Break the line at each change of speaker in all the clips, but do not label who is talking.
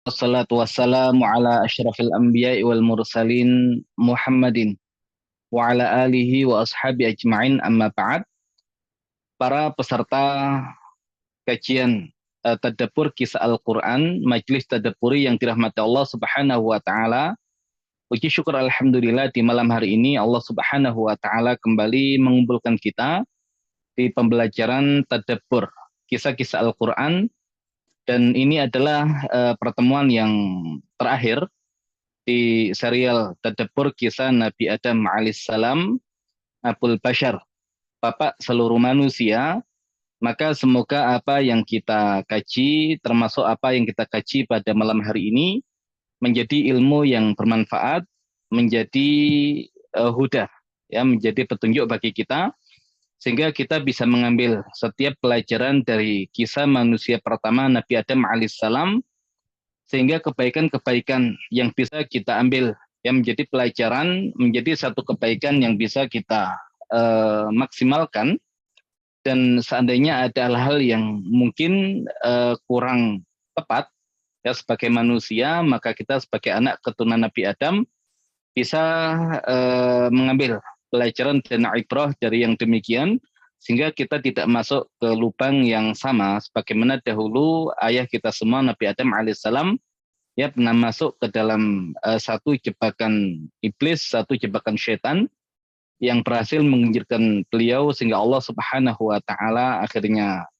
Wassalatu wassalamu ala asyrafil anbiya'i wal mursalin Muhammadin wa ala alihi wa ashabi ajma'in amma ba'd. Para peserta kajian tadabbur kisah Al-Quran, Majelis Tadabburi yang dirahmati Allah Subhanahu wa taala. Puji syukur alhamdulillah di malam hari ini Allah Subhanahu wa taala kembali mengumpulkan kita di pembelajaran tadabbur kisah-kisah Al-Quran, dan ini adalah pertemuan yang terakhir di serial tadabbur kisah Nabi Adam alaihissalam, Abul Bashar, Bapak seluruh manusia. Maka semoga apa yang kita kaji, termasuk apa yang kita kaji pada malam hari ini, menjadi ilmu yang bermanfaat, menjadi huda, ya, menjadi petunjuk bagi kita, sehingga kita bisa mengambil setiap pelajaran dari kisah manusia pertama Nabi Adam alaihissalam, sehingga kebaikan-kebaikan yang bisa kita ambil yang menjadi pelajaran, menjadi satu kebaikan yang bisa kita maksimalkan. Dan seandainya ada hal-hal yang mungkin kurang tepat ya sebagai manusia, maka kita sebagai anak keturunan Nabi Adam bisa mengambil pelajaran dan ibrah dari yang demikian, sehingga kita tidak masuk ke lubang yang sama sebagaimana dahulu ayah kita semua Nabi Adam alaihissalam ya pernah masuk ke dalam satu jebakan iblis, satu jebakan syaitan yang berhasil menginjilkan beliau, sehingga Allah Subhanahu wa taala akhirnya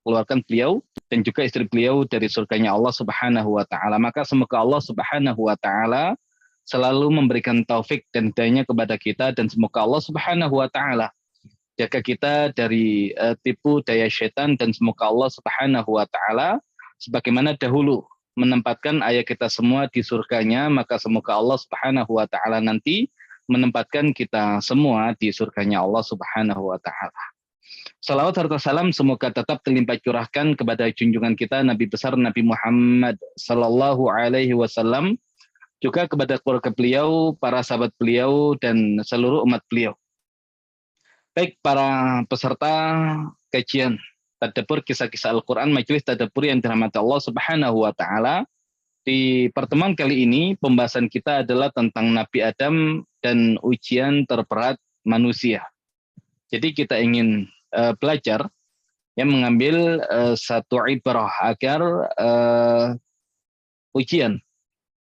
keluarkan beliau dan juga istri beliau dari surganya Allah Subhanahu wa taala. Maka semoga Allah Subhanahu wa taala selalu memberikan taufik dan hidayahnya kepada kita, dan semoga Allah Subhanahu wa taala jaga kita dari tipu daya syaitan, dan semoga Allah Subhanahu wa taala sebagaimana dahulu menempatkan ayah kita semua di surganya, maka semoga Allah Subhanahu wa taala nanti menempatkan kita semua di surganya Allah Subhanahu wa taala. Salawat serta salam semoga tetap terlimpah curahkan kepada junjungan kita Nabi besar Nabi Muhammad sallallahu alaihi wasallam, juga kepada keluarga beliau, para sahabat beliau, dan seluruh umat beliau. Baik para peserta kajian tadabbur kisah-kisah Al-Quran, Majelis Tadabbur yang dirahmati Allah Subhanahu wa taala. Di pertemuan kali ini pembahasan kita adalah tentang Nabi Adam dan ujian terberat manusia. Jadi kita ingin belajar yang mengambil satu ibrah agar ujian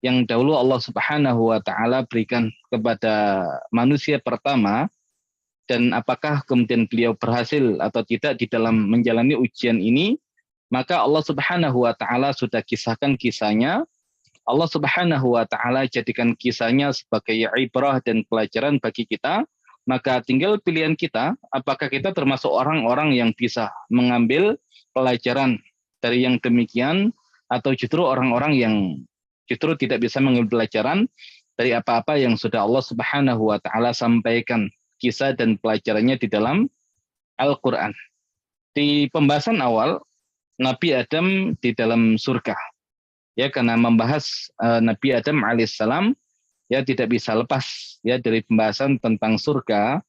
yang dahulu Allah Subhanahu wa taala berikan kepada manusia pertama, dan apakah kemudian beliau berhasil atau tidak di dalam menjalani ujian ini, maka Allah Subhanahu wa taala sudah kisahkan kisahnya. Allah Subhanahu wa taala jadikan kisahnya sebagai ibrah dan pelajaran bagi kita. Maka tinggal pilihan kita, apakah kita termasuk orang-orang yang bisa mengambil pelajaran dari yang demikian, atau justru orang-orang yang justru tidak bisa mengambil pelajaran dari apa-apa yang sudah Allah Subhanahu wa taala sampaikan kisah dan pelajarannya di dalam Al-Qur'an. Di pembahasan awal Nabi Adam di dalam surga, ya, karena membahas Nabi Adam alaihissalam ya tidak bisa lepas ya dari pembahasan tentang surga,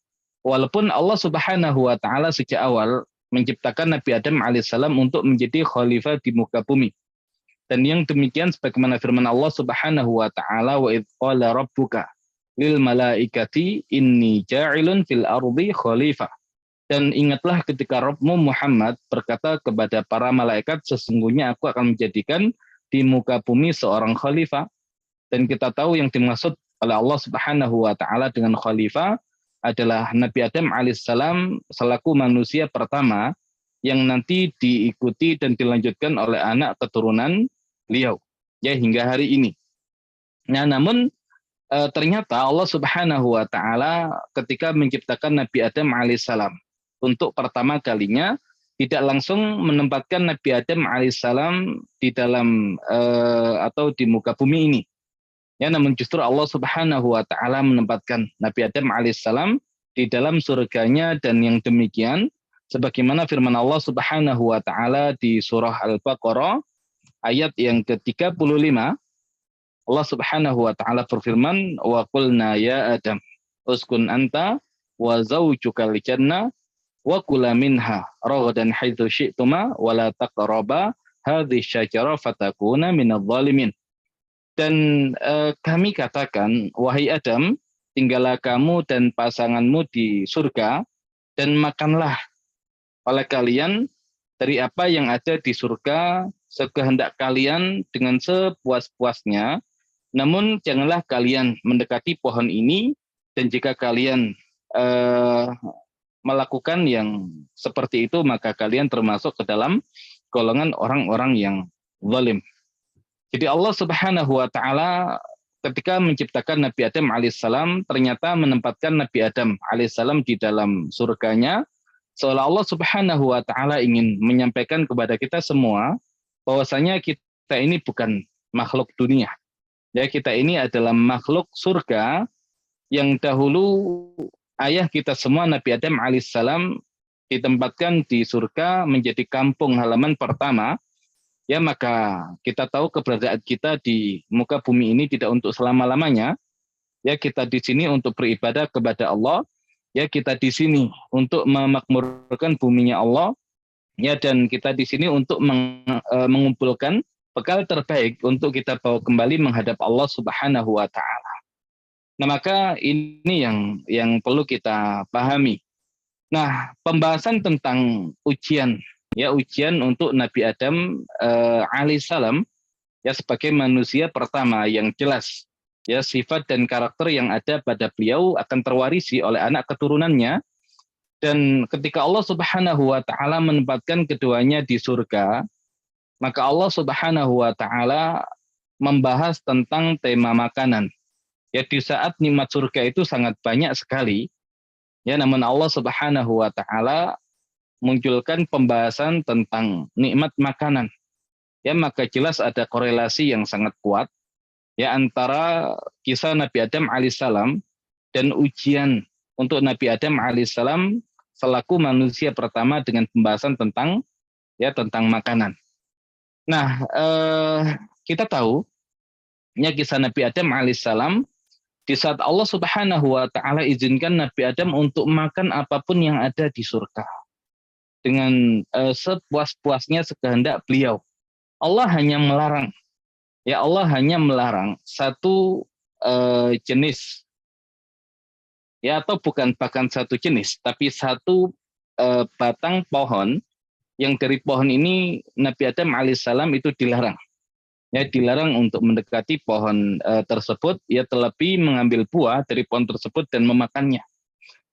walaupun Allah Subhanahu wa taala sejak awal menciptakan Nabi Adam alaihissalam untuk menjadi khalifah di muka bumi. Dan yang demikian sebagaimana firman Allah Subhanahu wa taala, wa idz qala rabbuka lil malaikati inni ja'ilun fil ardi khalifah. Dan ingatlah ketika Rabbmu Muhammad berkata kepada para malaikat, sesungguhnya aku akan menjadikan di muka bumi seorang khalifah. Dan kita tahu yang dimaksud oleh Allah Subhanahu wa taala dengan khalifah adalah Nabi Adam alaihissalam selaku manusia pertama yang nanti diikuti dan dilanjutkan oleh anak keturunan beliau ya hingga hari ini. Nah, namun ternyata Allah Subhanahu wa taala ketika menciptakan Nabi Adam alaihissalam untuk pertama kalinya tidak langsung menempatkan Nabi Adam alaihissalam di dalam atau di muka bumi ini. Ya, namun justru Allah Subhanahu wa taala menempatkan Nabi Adam alaihissalam di dalam surganya, dan yang demikian sebagaimana firman Allah Subhanahu wa taala di surah Al-Baqarah ayat yang ke-35, Allah Subhanahu wa taala berfirman, wa qulna ya Adam uskun anta wa zawjukal jannah wa kula minha ragadan haitsu syi'tuma wa la taqraba hadhihi syajarah fatakuna minadh dhalimin. Dan kami katakan, wahai Adam, tinggallah kamu dan pasanganmu di surga dan makanlah oleh kalian dari apa yang ada di surga sekehendak kalian dengan sepuas-puasnya. Namun janganlah kalian mendekati pohon ini, dan jika kalian eh, melakukan yang seperti itu maka kalian termasuk ke dalam golongan orang-orang yang zalim. Jadi Allah Subhanahu wa taala ketika menciptakan Nabi Adam alaihissalam ternyata menempatkan Nabi Adam alaihissalam di dalam surganya, seolah Allah Subhanahu wa taala ingin menyampaikan kepada kita semua bahwasanya kita ini bukan makhluk dunia. Ya, kita ini adalah makhluk surga yang dahulu ayah kita semua Nabi Adam alaihissalam ditempatkan di surga menjadi kampung halaman pertama. Ya, maka kita tahu keberadaan kita di muka bumi ini tidak untuk selama-lamanya. Ya, kita di sini untuk beribadah kepada Allah. Ya, kita di sini untuk memakmurkan buminya Allah. Ya, dan kita di sini untuk mengumpulkan bekal terbaik untuk kita bawa kembali menghadap Allah Subhanahu wa taala. Nah, maka ini yang perlu kita pahami. Nah, pembahasan tentang ujian, ya ujian untuk Nabi Adam alaihissalam, ya sebagai manusia pertama yang jelas, ya sifat dan karakter yang ada pada beliau akan terwarisi oleh anak keturunannya. Dan ketika Allah Subhanahu wa taala menempatkan keduanya di surga, maka Allah Subhanahu wa taala membahas tentang tema makanan. Ya, di saat nikmat surga itu sangat banyak sekali. Ya, namun Allah Subhanahu wa taala munculkan pembahasan tentang nikmat makanan. Ya, maka jelas ada korelasi yang sangat kuat ya antara kisah Nabi Adam alaihissalam dan ujian untuk Nabi Adam alaihissalam selaku manusia pertama dengan pembahasan tentang makanan. Nah, kita tahu ya kisah Nabi Adam alaihissalam di saat Allah Subhanahu wa taala izinkan Nabi Adam untuk makan apapun yang ada di surga dengan sepuas-puasnya sekehendak beliau. Allah hanya melarang, ya Allah hanya melarang satu jenis, ya atau bukan bahkan satu jenis, tapi satu batang pohon yang dari pohon ini Nabi Adam alaihissalam itu dilarang. Ya, dilarang untuk mendekati pohon tersebut, ya terlebih mengambil buah dari pohon tersebut dan memakannya.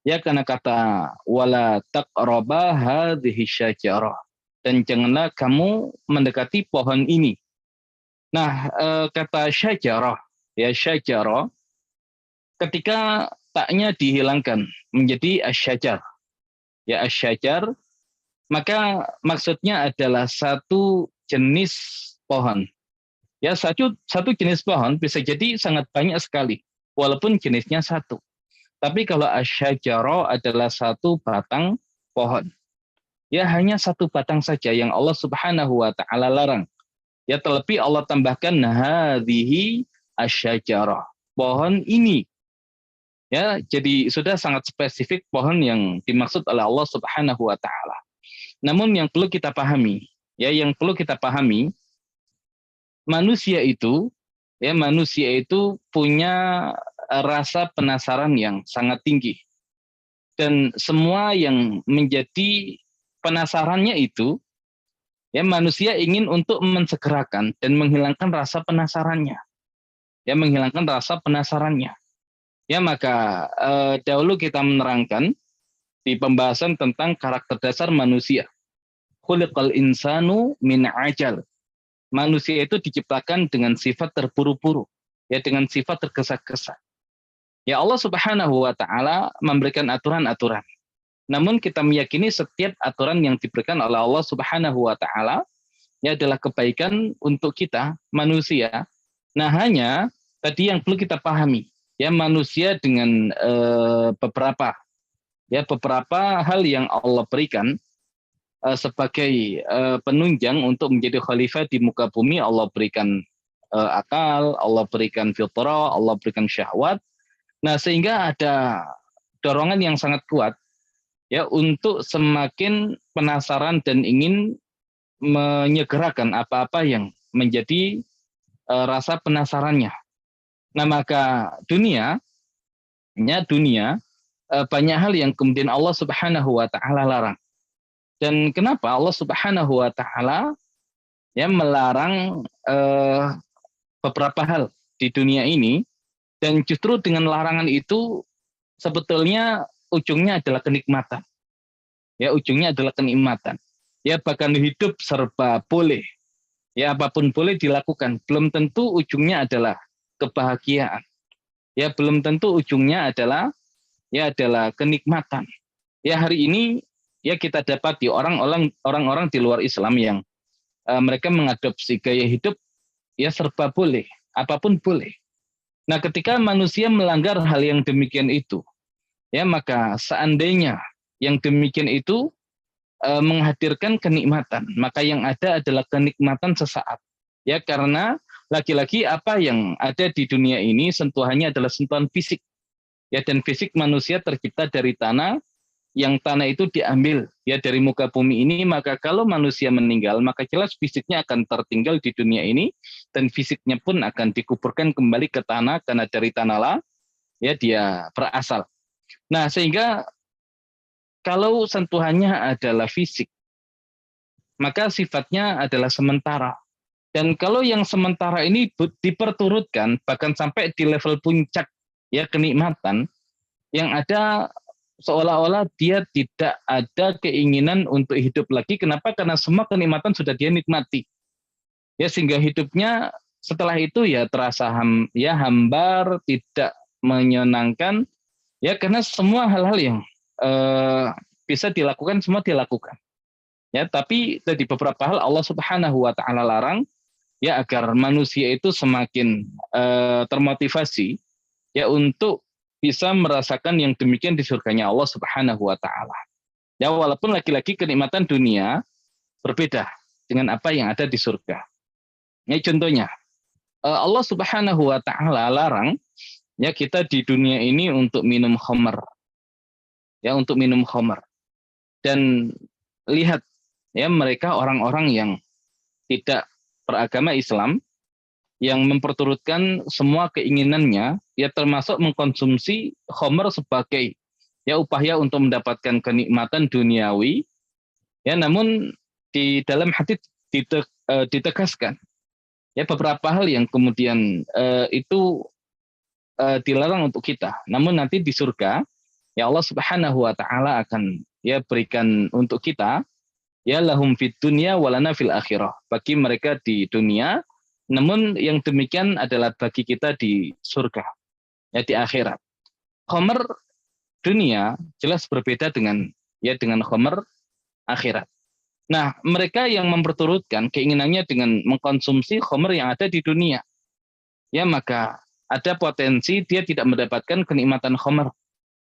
Ya, karena kata wala taqraba hadhihi syajarah, dan janganlah kamu mendekati pohon ini. Nah, kata syajarah, ya syajarah ketika taknya dihilangkan menjadi asyajar. Ya asyajar, maka maksudnya adalah satu jenis pohon. Ya, satu jenis pohon bisa jadi sangat banyak sekali, walaupun jenisnya satu. Tapi kalau asyajarah adalah satu batang pohon. Ya, hanya satu batang saja yang Allah Subhanahu wa taala larang. Ya, terlebih Allah tambahkan hadhihi asyajarah. Pohon ini. Ya, jadi sudah sangat spesifik pohon yang dimaksud oleh Allah Subhanahu wa taala. Namun yang perlu kita pahami, manusia itu punya rasa penasaran yang sangat tinggi. Dan semua yang menjadi penasarannya itu, ya manusia ingin untuk mensegerakan dan menghilangkan rasa penasarannya. Ya, menghilangkan rasa penasarannya. Ya, maka dahulu kita menerangkan di pembahasan tentang karakter dasar manusia. Khuliqal insanu min ajal. Manusia itu diciptakan dengan sifat terburu-buru, ya dengan sifat tergesa-gesa. Ya, Allah Subhanahu wa taala memberikan aturan-aturan. Namun kita meyakini setiap aturan yang diberikan oleh Allah Subhanahu wa taala ya adalah kebaikan untuk kita manusia. Nah, hanya tadi yang perlu kita pahami, ya manusia dengan beberapa hal yang Allah berikan sebagai penunjang untuk menjadi khalifah di muka bumi. Allah berikan akal, Allah berikan fitrah, Allah berikan syahwat. Nah, sehingga ada dorongan yang sangat kuat ya untuk semakin penasaran dan ingin menyegerakan apa-apa yang menjadi rasa penasarannya. Nah, maka dunia banyak hal yang kemudian Allah Subhanahu wa taala larang. Dan kenapa Allah Subhanahu wa taala ya melarang beberapa hal di dunia ini, dan justru dengan larangan itu sebetulnya ujungnya adalah kenikmatan. Ya, ujungnya adalah kenikmatan. Ya, bahkan hidup serba boleh. Ya, apapun boleh dilakukan. Belum tentu ujungnya adalah kebahagiaan. Ya, belum tentu ujungnya adalah kenikmatan. Ya, hari ini ya kita dapati orang-orang di luar Islam yang mereka mengadopsi gaya hidup ya serba boleh, apapun boleh. Nah, ketika manusia melanggar hal yang demikian itu, ya maka seandainya yang demikian itu menghadirkan kenikmatan, maka yang ada adalah kenikmatan sesaat. Ya, karena lagi-lagi apa yang ada di dunia ini sentuhannya adalah sentuhan fisik. Ya, dan fisik manusia tercipta dari tanah, yang tanah itu diambil ya dari muka bumi ini, maka kalau manusia meninggal maka jelas fisiknya akan tertinggal di dunia ini, dan fisiknya pun akan dikuburkan kembali ke tanah, karena dari tanah lah ya dia berasal. Nah, sehingga kalau sentuhannya adalah fisik, maka sifatnya adalah sementara. Dan kalau yang sementara ini diperturutkan bahkan sampai di level puncak ya kenikmatan, yang ada seolah-olah dia tidak ada keinginan untuk hidup lagi. Kenapa? Karena semua kenikmatan sudah dia nikmati. Ya, sehingga hidupnya setelah itu ya terasa hambar, tidak menyenangkan. Ya, karena semua hal-hal yang bisa dilakukan semua dilakukan. Ya, tapi di beberapa hal Allah Subhanahu wa taala larang ya agar manusia itu semakin termotivasi ya untuk bisa merasakan yang demikian di surganya Allah Subhanahu wa taala. Ya, walaupun lagi-lagi kenikmatan dunia berbeda dengan apa yang ada di surga. Ya, contohnya Allah Subhanahu wa taala larang ya kita di dunia ini untuk minum khamr. Ya, untuk minum khamr. Dan lihat ya mereka orang-orang yang tidak beragama Islam yang memperturutkan semua keinginannya, ya termasuk mengkonsumsi khamr sebagai ya upaya untuk mendapatkan kenikmatan duniawi, ya namun di dalam hati ditegaskan ya beberapa hal yang kemudian itu dilarang untuk kita, namun nanti di surga ya Allah Subhanahu wa taala akan ya berikan untuk kita ya lahum fid dunya walana fil akhirah, bagi mereka di dunia, namun yang demikian adalah bagi kita di surga, ya di akhirat. Khamr dunia jelas berbeda dengan khamr akhirat. Nah, mereka yang memperturutkan keinginannya dengan mengkonsumsi khamr yang ada di dunia, ya maka ada potensi dia tidak mendapatkan kenikmatan khamr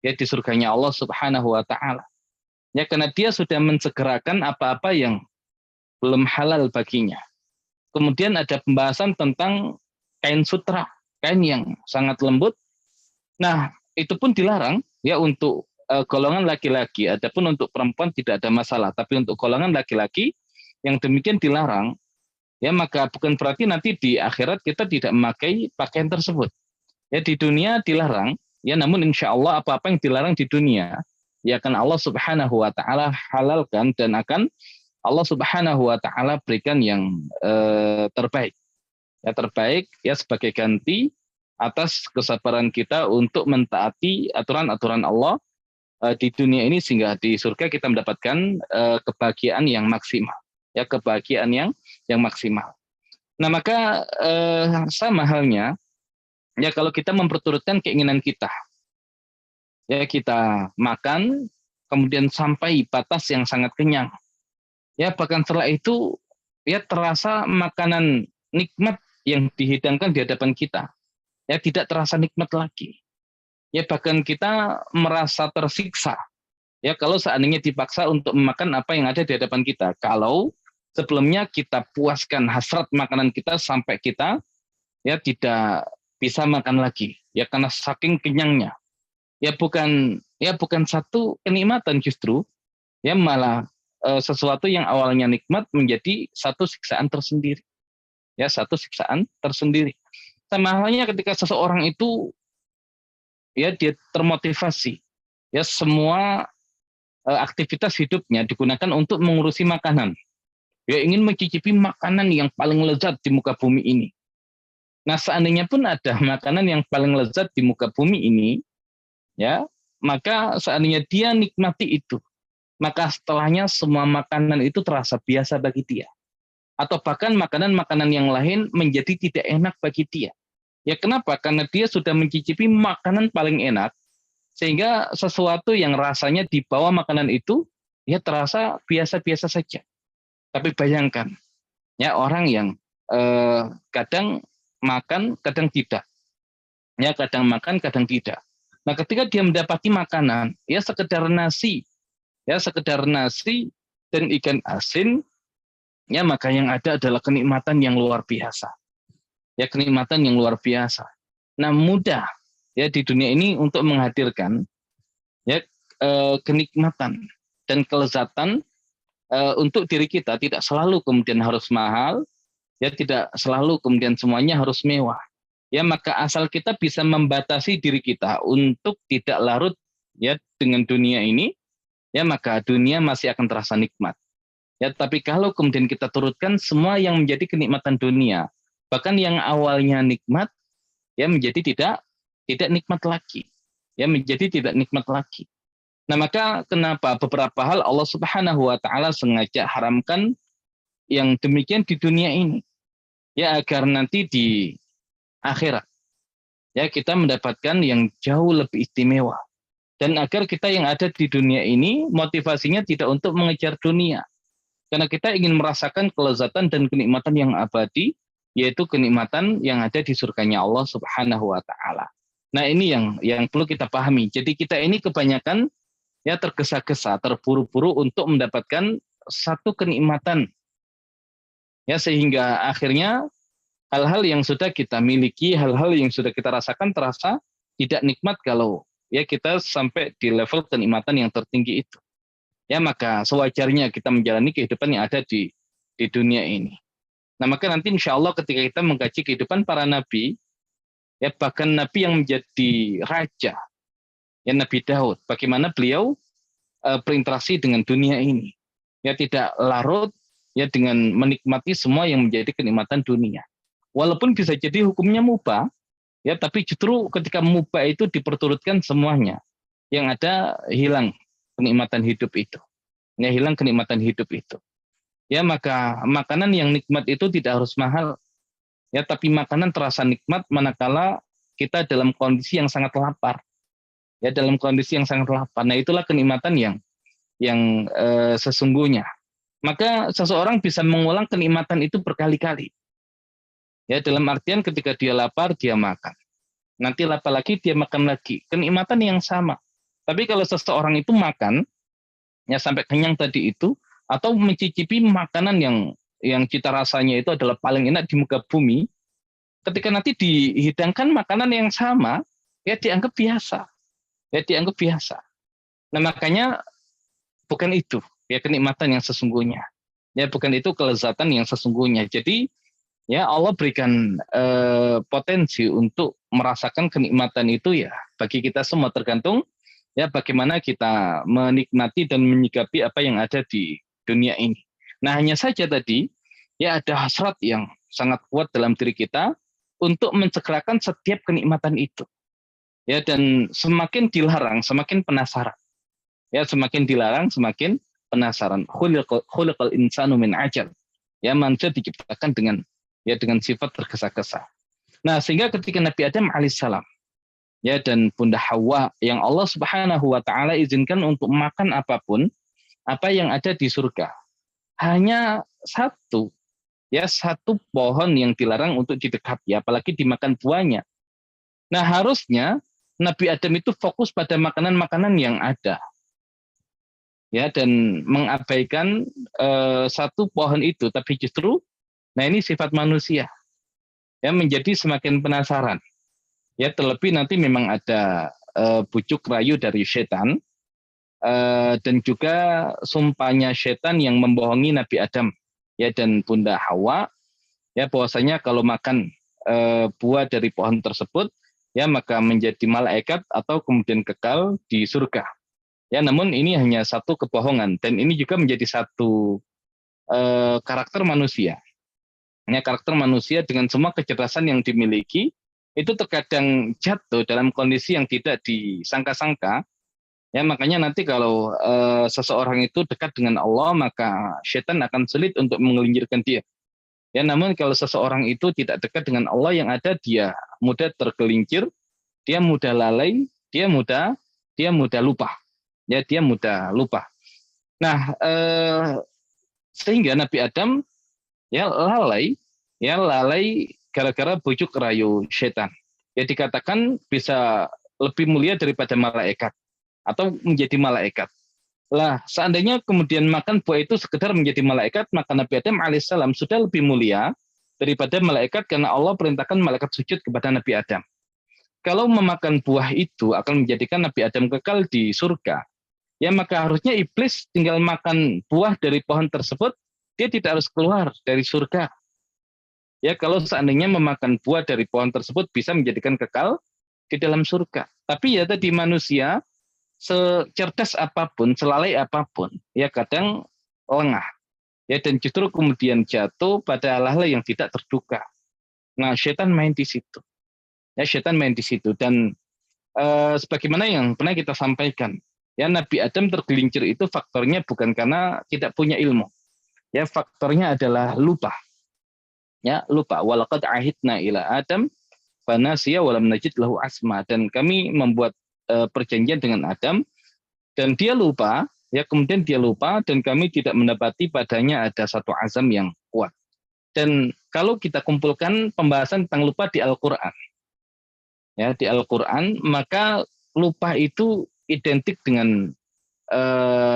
ya di surganya Allah Subhanahu wa taala. Ya, karena dia sudah mensegerakan apa-apa yang belum halal baginya. Kemudian ada pembahasan tentang kain sutra, kain yang sangat lembut. Nah, itu pun dilarang ya untuk golongan laki-laki. Adapun untuk perempuan tidak ada masalah, tapi untuk golongan laki-laki yang demikian dilarang, ya maka bukan berarti nanti di akhirat kita tidak memakai pakaian tersebut. Ya, di dunia dilarang, ya namun insya Allah apa-apa yang dilarang di dunia, ya akan Allah Subhanahu wa taala halalkan, dan akan Allah Subhanahu wa taala berikan yang terbaik. Ya, terbaik ya sebagai ganti atas kesabaran kita untuk mentaati aturan-aturan Allah di dunia ini, sehingga di surga kita mendapatkan kebahagiaan yang maksimal. Ya, kebahagiaan yang maksimal. Nah, maka sama halnya ya kalau kita memperturutkan keinginan kita. Ya, kita makan kemudian sampai batas yang sangat kenyang. Ya, bahkan setelah itu ya terasa makanan nikmat yang dihidangkan di hadapan kita. Ya, tidak terasa nikmat lagi. Ya, bahkan kita merasa tersiksa. Ya, kalau seandainya dipaksa untuk memakan apa yang ada di hadapan kita. Kalau sebelumnya kita puaskan hasrat makanan kita sampai kita ya tidak bisa makan lagi. Ya, karena saking kenyangnya. Ya bukan satu kenikmatan justru, ya malah sesuatu yang awalnya nikmat menjadi satu siksaan tersendiri. Ya, satu siksaan tersendiri. Sama halnya ketika seseorang itu ya dia termotivasi, ya semua aktivitas hidupnya digunakan untuk mengurusi makanan. Ya ingin mencicipi makanan yang paling lezat di muka bumi ini. Nah, seandainya pun ada makanan yang paling lezat di muka bumi ini, ya, maka seandainya dia nikmati itu, maka setelahnya semua makanan itu terasa biasa bagi dia. Atau bahkan makanan-makanan yang lain menjadi tidak enak bagi dia. Ya kenapa? Karena dia sudah mencicipi makanan paling enak, sehingga sesuatu yang rasanya di bawah makanan itu, ya terasa biasa-biasa saja. Tapi bayangkan, ya orang yang kadang makan, kadang tidak. Ya kadang makan, kadang tidak. Nah ketika dia mendapati makanan, ya sekedar nasi dan ikan asin, ya maka yang ada adalah kenikmatan yang luar biasa. Ya kenikmatan yang luar biasa. Nah mudah ya di dunia ini untuk menghadirkan ya kenikmatan dan kelezatan untuk diri kita, tidak selalu kemudian harus mahal, ya tidak selalu kemudian semuanya harus mewah. Ya maka asal kita bisa membatasi diri kita untuk tidak larut ya dengan dunia ini, ya maka dunia masih akan terasa nikmat. Ya tapi kalau kemudian kita turutkan semua yang menjadi kenikmatan dunia, bahkan yang awalnya nikmat, ya menjadi tidak nikmat lagi. Ya menjadi tidak nikmat lagi. Nah, maka kenapa beberapa hal Allah Subhanahu wa taala sengaja haramkan yang demikian di dunia ini? Ya agar nanti di akhirat ya kita mendapatkan yang jauh lebih istimewa. Dan agar kita yang ada di dunia ini motivasinya tidak untuk mengejar dunia. Karena kita ingin merasakan kelezatan dan kenikmatan yang abadi, yaitu kenikmatan yang ada di surganya Allah Subhanahu wa taala. Nah, ini yang perlu kita pahami. Jadi kita ini kebanyakan ya tergesa-gesa, terburu-buru untuk mendapatkan satu kenikmatan. Ya sehingga akhirnya hal-hal yang sudah kita miliki, hal-hal yang sudah kita rasakan terasa tidak nikmat kalau ya kita sampai di level kenikmatan yang tertinggi itu. Ya maka sewajarnya kita menjalani kehidupan yang ada di dunia ini. Nah maka nanti insya Allah ketika kita mengkaji kehidupan para nabi, ya bahkan nabi yang menjadi raja, ya Nabi Daud, bagaimana beliau berinteraksi dengan dunia ini. Ya tidak larut ya dengan menikmati semua yang menjadi kenikmatan dunia. Walaupun bisa jadi hukumnya mubah, ya tapi justru ketika mubah itu diperturutkan semuanya, yang ada hilang kenikmatan hidup itu. Ya hilang kenikmatan hidup itu. Ya maka makanan yang nikmat itu tidak harus mahal. Ya tapi makanan terasa nikmat manakala kita dalam kondisi yang sangat lapar. Ya dalam kondisi yang sangat lapar. Nah, itulah kenikmatan yang sesungguhnya. Maka seseorang bisa mengulang kenikmatan itu berkali-kali. Ya dalam artian ketika dia lapar dia makan. Nanti lapar lagi dia makan lagi. Kenikmatan yang sama. Tapi kalau seseorang itu makan ya sampai kenyang tadi itu atau mencicipi makanan yang cita rasanya itu adalah paling enak di muka bumi, ketika nanti dihidangkan makanan yang sama ya dianggap biasa. Ya dianggap biasa. Nah, makanya bukan itu ya kenikmatan yang sesungguhnya. Ya bukan itu kelezatan yang sesungguhnya. Jadi ya Allah berikan potensi untuk merasakan kenikmatan itu ya bagi kita semua, tergantung ya bagaimana kita menikmati dan menyikapi apa yang ada di dunia ini. Nah hanya saja tadi ya ada hasrat yang sangat kuat dalam diri kita untuk mencegerakan setiap kenikmatan itu. Ya dan semakin dilarang semakin penasaran. Ya semakin dilarang semakin penasaran. Khuliqal insanu min ajal. Ya manusia diciptakan dengan sifat tergesa-gesa. Nah, sehingga ketika Nabi Adam alaihissalam ya dan Bunda Hawa yang Allah Subhanahu wa taala izinkan untuk makan apapun apa yang ada di surga. Hanya satu pohon yang dilarang untuk didekati, apalagi dimakan buahnya. Nah, harusnya Nabi Adam itu fokus pada makanan-makanan yang ada. Ya dan mengabaikan satu pohon itu, tapi justru nah ini sifat manusia. Ya menjadi semakin penasaran. Ya terlebih nanti memang ada bujuk rayu dari setan dan juga sumpahnya setan yang membohongi Nabi Adam ya dan Bunda Hawa ya bahwasanya kalau makan buah dari pohon tersebut ya maka menjadi malaikat atau kemudian kekal di surga. Ya, namun ini hanya satu kebohongan dan ini juga menjadi satu karakter manusia. Ya, karakter manusia dengan semua kecerdasan yang dimiliki itu terkadang jatuh dalam kondisi yang tidak disangka-sangka. Ya, makanya nanti kalau seseorang itu dekat dengan Allah maka setan akan sulit untuk menggelincirkan dia. Ya, namun kalau seseorang itu tidak dekat dengan Allah yang ada dia mudah tergelincir, dia mudah lalai, dia mudah lupa. Ya, dia mudah lupa. Nah, sehingga Nabi Adam ya lalai gara-gara bujuk rayu setan. Ya dikatakan bisa lebih mulia daripada malaikat atau menjadi malaikat. Lah, seandainya kemudian makan buah itu sekedar menjadi malaikat, maka Nabi Adam alaihissalam sudah lebih mulia daripada malaikat karena Allah perintahkan malaikat sujud kepada Nabi Adam. Kalau memakan buah itu akan menjadikan Nabi Adam kekal di surga, ya maka harusnya iblis tinggal makan buah dari pohon tersebut, dia tidak harus keluar dari surga. Ya kalau seandainya memakan buah dari pohon tersebut bisa menjadikan kekal di dalam surga. Tapi ya tadi manusia secerdas apapun, selalai apapun, ya kadang lengah. Ya dan justru kemudian jatuh pada hal-hal yang tidak terduga. Nah, setan main di situ. Ya, setan main di situ dan sebagaimana yang pernah kita sampaikan, ya Nabi Adam tergelincir itu faktornya bukan karena tidak punya ilmu. Ya, faktornya adalah lupa. Ya, lupa. Walaqad ahidna ila Adam fanasiya walam najid lahu asma, dan kami membuat perjanjian dengan Adam dan dia lupa, ya kemudian dia lupa dan kami tidak mendapati padanya ada satu azam yang kuat. Dan kalau kita kumpulkan pembahasan tentang lupa di Al-Qur'an, ya di Al-Qur'an, maka lupa itu identik dengan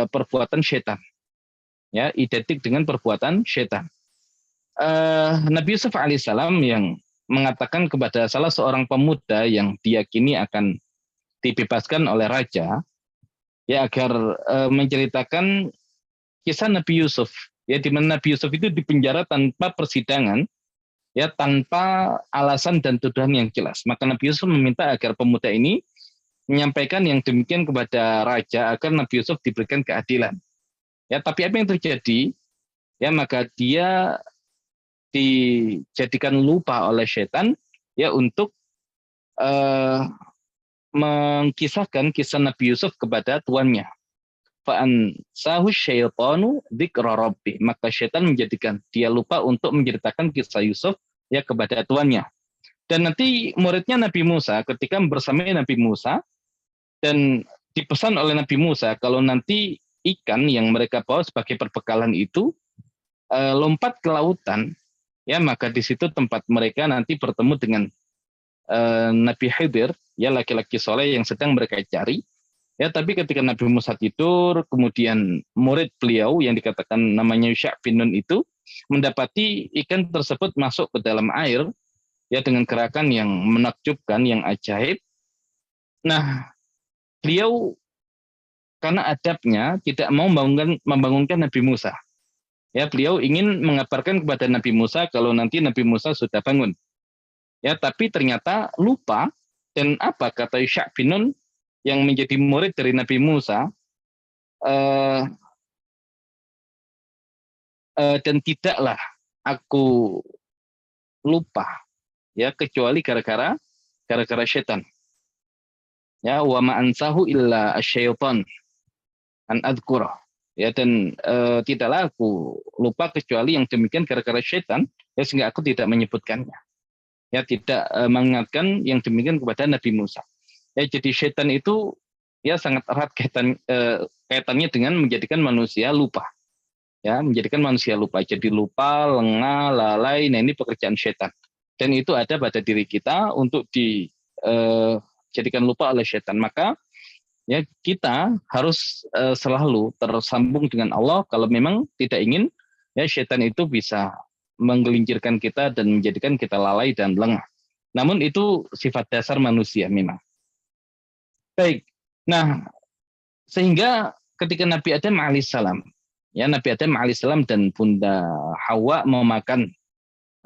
perbuatan setan. Ya, identik dengan perbuatan setan. Nabi Yusuf alaihissalam yang mengatakan kepada salah seorang pemuda yang diyakini akan dibebaskan oleh raja, ya agar menceritakan kisah Nabi Yusuf, ya di mana Nabi Yusuf itu dipenjara tanpa persidangan, ya tanpa alasan dan tuduhan yang jelas. Maka Nabi Yusuf meminta agar pemuda ini menyampaikan yang demikian kepada raja agar Nabi Yusuf diberikan keadilan. Ya, tapi apa yang terjadi? Ya, maka dia dijadikan lupa oleh setan ya untuk mengkisahkan kisah Nabi Yusuf kepada tuannya. Fa'an sahu syaitanu dzikra rabbih, maka setan menjadikan dia lupa untuk menceritakan kisah Yusuf ya kepada tuannya. Dan nanti muridnya Nabi Musa ketika bersamai Nabi Musa dan dipesan oleh Nabi Musa kalau nanti ikan yang mereka bawa sebagai perbekalan itu lompat ke lautan, ya maka di situ tempat mereka nanti bertemu dengan Nabi Khidir, ya laki-laki soleh yang sedang mereka cari. Ya, tapi ketika Nabi Musa tidur, kemudian murid beliau yang dikatakan namanya Yusha' bin Nun itu mendapati ikan tersebut masuk ke dalam air, ya dengan gerakan yang menakjubkan, yang ajaib. Nah, beliau karena adabnya tidak mau membangunkan Nabi Musa. Ya, beliau ingin mengabarkan kepada Nabi Musa kalau nanti Nabi Musa sudah bangun. Ya, tapi ternyata lupa dan apa kata Yusha' bin Nun yang menjadi murid dari Nabi Musa, dan tidaklah aku lupa, ya kecuali gara-gara setan. Ya, wa ma ansahu illa asyaiton an adzkurah. Ya, dan tidaklah aku lupa kecuali yang demikian gara-gara setan, ya sehingga aku tidak menyebutkannya. Ya, tidak mengingatkan yang demikian kepada Nabi Musa. Ya, jadi setan itu ya sangat erat kaitannya dengan menjadikan manusia lupa. Ya, menjadikan manusia lupa. Jadi lupa, lengah, lalai, nah ini pekerjaan setan. Dan itu ada pada diri kita untuk dijadikan lupa oleh setan. Maka ya kita harus selalu tersambung dengan Allah kalau memang tidak ingin ya setan itu bisa menggelincirkan kita dan menjadikan kita lalai dan lengah. Namun itu sifat dasar manusia memang. Baik. Nah, sehingga ketika Nabi Adam alaihissalam, ya Nabi Adam alaihissalam dan Bunda Hawa memakan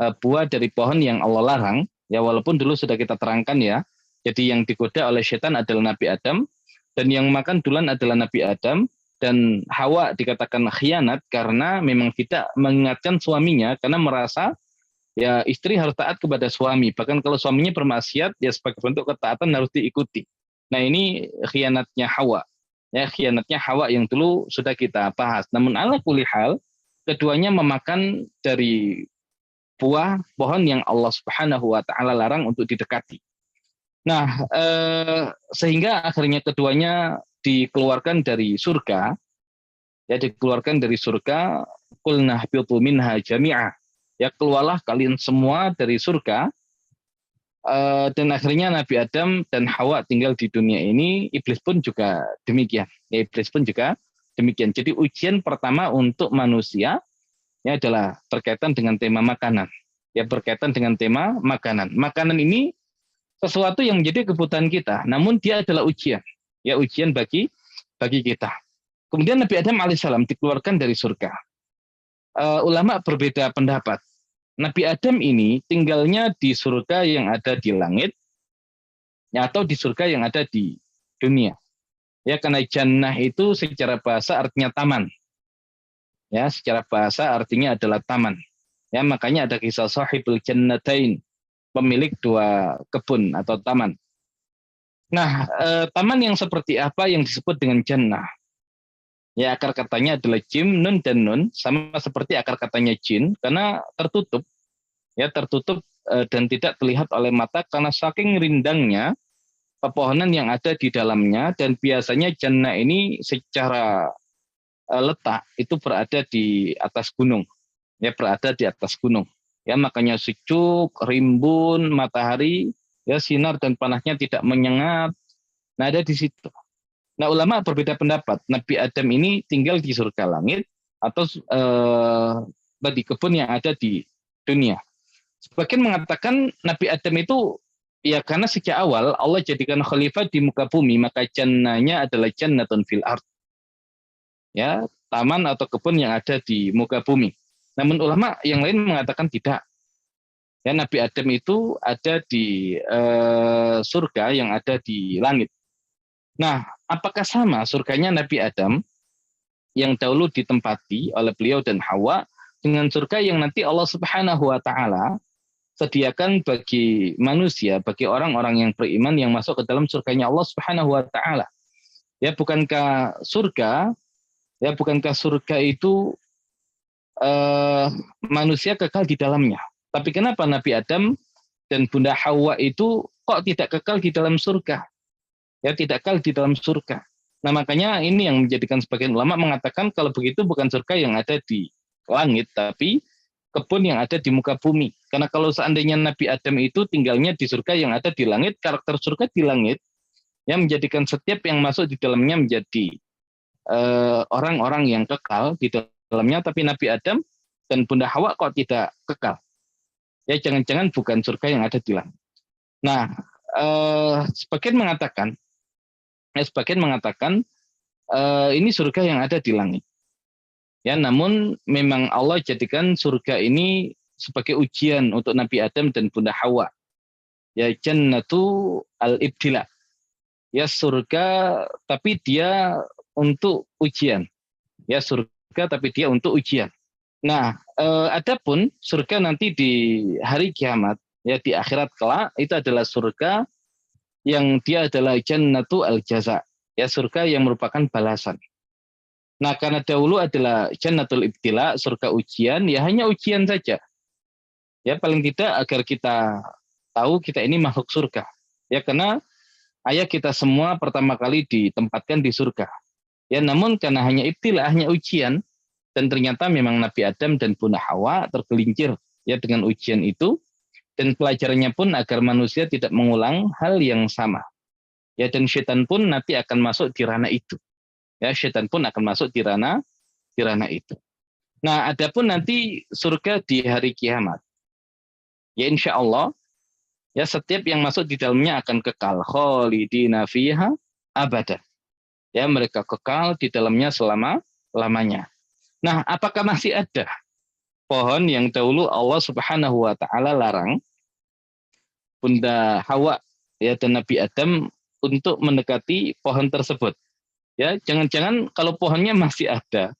buah dari pohon yang Allah larang, ya walaupun dulu sudah kita terangkan ya. Jadi yang digoda oleh setan adalah Nabi Adam, dan yang makan duluan adalah Nabi Adam, dan Hawa dikatakan khianat karena memang tidak mengingatkan suaminya karena merasa ya istri harus taat kepada suami. Bahkan kalau suaminya bermaksiat, ya sebagai bentuk ketaatan harus diikuti. Nah ini khianatnya Hawa. Ya khianatnya Hawa yang dulu sudah kita bahas. Namun ala kulli hal, keduanya memakan dari buah pohon yang Allah Subhanahu wa taala larang untuk didekati. Nah, sehingga akhirnya keduanya dikeluarkan dari surga, ya dikeluarkan dari surga, qulna habitu minha jami'ah. Ya keluarlah kalian semua dari surga, dan akhirnya Nabi Adam dan Hawa tinggal di dunia ini. Iblis pun juga demikian. Ya, iblis pun juga demikian. Jadi ujian pertama untuk manusia ya adalah berkaitan dengan tema makanan. Ya berkaitan dengan tema makanan. Makanan ini sesuatu yang menjadi kebutuhan kita, namun dia adalah ujian. Ya ujian bagi kita. Kemudian Nabi Adam alaihissalam dikeluarkan dari surga. Ulama berbeda pendapat. Nabi Adam ini tinggalnya di surga yang ada di langit, ya, atau di surga yang ada di dunia. Ya karena jannah itu secara bahasa artinya taman. Ya, secara bahasa artinya adalah taman. Ya, makanya ada kisah sahibul jannatain, pemilik dua kebun atau taman. Nah, taman yang seperti apa yang disebut dengan jannah? Ya, akar katanya adalah jim, nun dan nun, sama seperti akar katanya jin, karena tertutup, ya tertutup dan tidak terlihat oleh mata karena saking rindangnya pepohonan yang ada di dalamnya, dan biasanya jannah ini secara letak itu berada di atas gunung, ya berada di atas gunung. Ya makanya sejuk, rimbun, matahari, ya sinar dan panasnya tidak menyengat. Nah ada di situ. Nah ulama berbeda pendapat. Nabi Adam ini tinggal di surga langit atau di kebun yang ada di dunia. Sebagian mengatakan Nabi Adam itu ya karena sejak awal Allah jadikan khalifah di muka bumi, maka jannahnya adalah jannatun fil ard. Ya, taman atau kebun yang ada di muka bumi. Namun ulama yang lain mengatakan tidak. Ya, Nabi Adam itu ada di surga yang ada di langit. Nah, apakah sama surganya Nabi Adam yang dahulu ditempati oleh beliau dan Hawa dengan surga yang nanti Allah Subhanahu wa taala sediakan bagi manusia, bagi orang-orang yang beriman yang masuk ke dalam surganya Allah Subhanahu wa taala? Ya, bukankah surga itu manusia kekal di dalamnya? Tapi kenapa Nabi Adam dan Bunda Hawa itu kok tidak kekal di dalam surga? Ya tidak kekal di dalam surga. Nah makanya ini yang menjadikan sebagian ulama mengatakan kalau begitu bukan surga yang ada di langit, tapi kebun yang ada di muka bumi. Karena kalau seandainya Nabi Adam itu tinggalnya di surga yang ada di langit, karakter surga di langit, yang menjadikan setiap yang masuk di dalamnya menjadi orang-orang yang kekal di dalamnya, tapi Nabi Adam dan Bunda Hawa kok tidak kekal? Ya jangan-jangan bukan surga yang ada di langit. Nah, sebagian mengatakan ini surga yang ada di langit. Ya, namun memang Allah jadikan surga ini sebagai ujian untuk Nabi Adam dan Bunda Hawa. Ya jannatu al-ibtila. Ya surga tapi dia untuk ujian. Ya surga tapi dia untuk ujian. Nah, adapun surga nanti di hari kiamat, ya di akhirat kelak itu adalah surga yang dia adalah jannatu al-jaza. Ya surga yang merupakan balasan. Nah, karena dahulu adalah jannatul ibtila, surga ujian, ya hanya ujian saja. Ya paling tidak agar kita tahu kita ini makhluk surga. Ya karena ayah kita semua pertama kali ditempatkan di surga. Ya namun karena hanya ibtila, hanya ujian, dan ternyata memang Nabi Adam dan Bunda Hawa tergelincir ya dengan ujian itu, dan pelajarannya pun agar manusia tidak mengulang hal yang sama. Ya dan syaitan pun nanti akan masuk di ranah itu. Ya syaitan pun akan masuk di ranah itu. Nah, adapun nanti surga di hari kiamat. Ya insya Allah, ya setiap yang masuk di dalamnya akan kekal. Khalidina fiha abada. Ya, mereka kekal di dalamnya selama-lamanya. Nah, apakah masih ada pohon yang dahulu Allah Subhanahu wa taala larang Bunda Hawa ya dan Nabi Adam untuk mendekati pohon tersebut? Ya, jangan-jangan kalau pohonnya masih ada,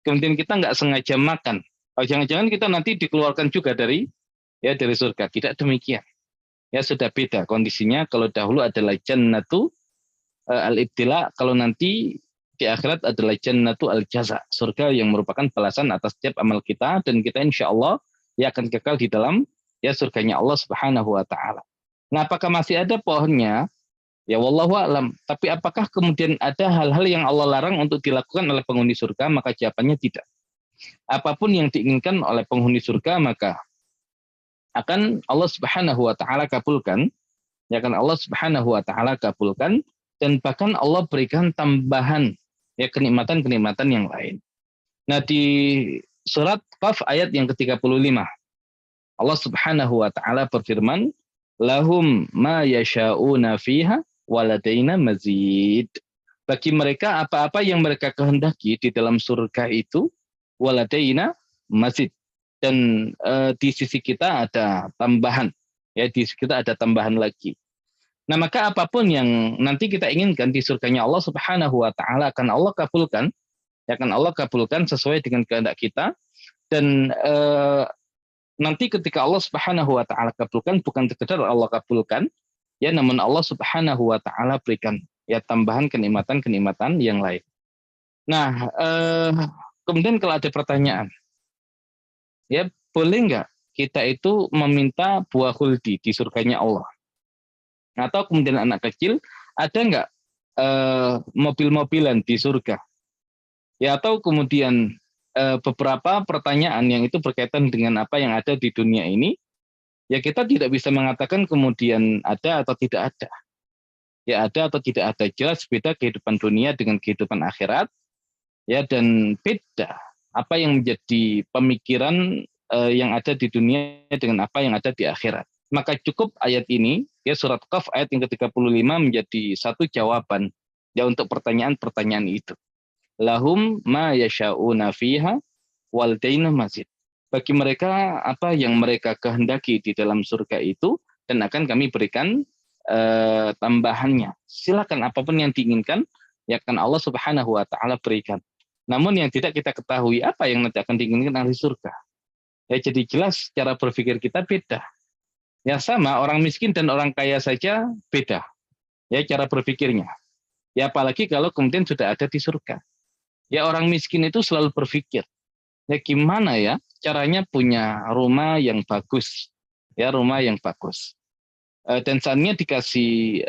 kemudian kita nggak sengaja makan. Oh, jangan-jangan kita nanti dikeluarkan juga dari surga. Tidak demikian. Ya, sudah beda kondisinya. Kalau dahulu adalah jannatu al-ibtila, kalau nanti di akhirat adalah jannatu al-jaza, surga yang merupakan balasan atas setiap amal kita, dan kita insya Allah ya akan kekal di dalam ya surganya Allah Subhanahu wa taala. Nah, apakah masih ada pohonnya? Ya wallahu alam. Tapi apakah kemudian ada hal-hal yang Allah larang untuk dilakukan oleh penghuni surga? Maka jawabannya tidak. Apapun yang diinginkan oleh penghuni surga maka akan Allah Subhanahu wa taala kabulkan. Ya kan, Allah Subhanahu wa taala kabulkan, dan bahkan Allah berikan tambahan ya kenikmatan-kenikmatan yang lain. Nah, di surat Qaf ayat yang ke-35 Allah Subhanahu wa taala berfirman, lahum ma yasha'una fiha waladaina mazid. Bagi mereka apa-apa yang mereka kehendaki di dalam surga itu, waladaina mazid. Dan di sisi kita ada tambahan. Ya, di sisi kita ada tambahan lagi. Nah, maka apapun yang nanti kita inginkan di surganya Allah Subhanahu wa taala akan Allah kabulkan, ya akan Allah kabulkan sesuai dengan kehendak kita, dan nanti ketika Allah Subhanahu wa taala kabulkan, bukan sekedar Allah kabulkan, ya namun Allah Subhanahu wa taala berikan ya tambahan kenikmatan-kenikmatan yang lain. Nah, kemudian kalau ada pertanyaan, ya boleh nggak kita itu meminta buah khuldi di surganya Allah? Atau kemudian anak kecil, ada nggak mobil-mobilan di surga? Ya, atau kemudian beberapa pertanyaan yang itu berkaitan dengan apa yang ada di dunia ini, ya kita tidak bisa mengatakan kemudian ada atau tidak ada. Ya, ada atau tidak ada. Jelas beda kehidupan dunia dengan kehidupan akhirat, ya, dan beda apa yang menjadi pemikiran yang ada di dunia dengan apa yang ada di akhirat. Maka cukup ayat ini, ya surat Qaf ayat yang ke-35 menjadi satu jawaban ya untuk pertanyaan-pertanyaan itu. Lahum ma yasha'una fiha waldaina mazid. Bagi mereka apa yang mereka kehendaki di dalam surga itu, dan akan kami berikan tambahannya. Silakan apapun yang diinginkan, ya akan Allah Subhanahu wa taala berikan. Namun yang tidak kita ketahui apa yang nanti akan diinginkan ahli surga. Ya, jadi jelas cara berpikir kita beda. Ya, sama orang miskin dan orang kaya saja beda. Ya, cara berpikirnya. Ya, apalagi kalau kemudian sudah ada di surga. Ya, orang miskin itu selalu berpikir, ya gimana ya caranya punya rumah yang bagus. Ya, rumah yang bagus. Dan saatnya dikasih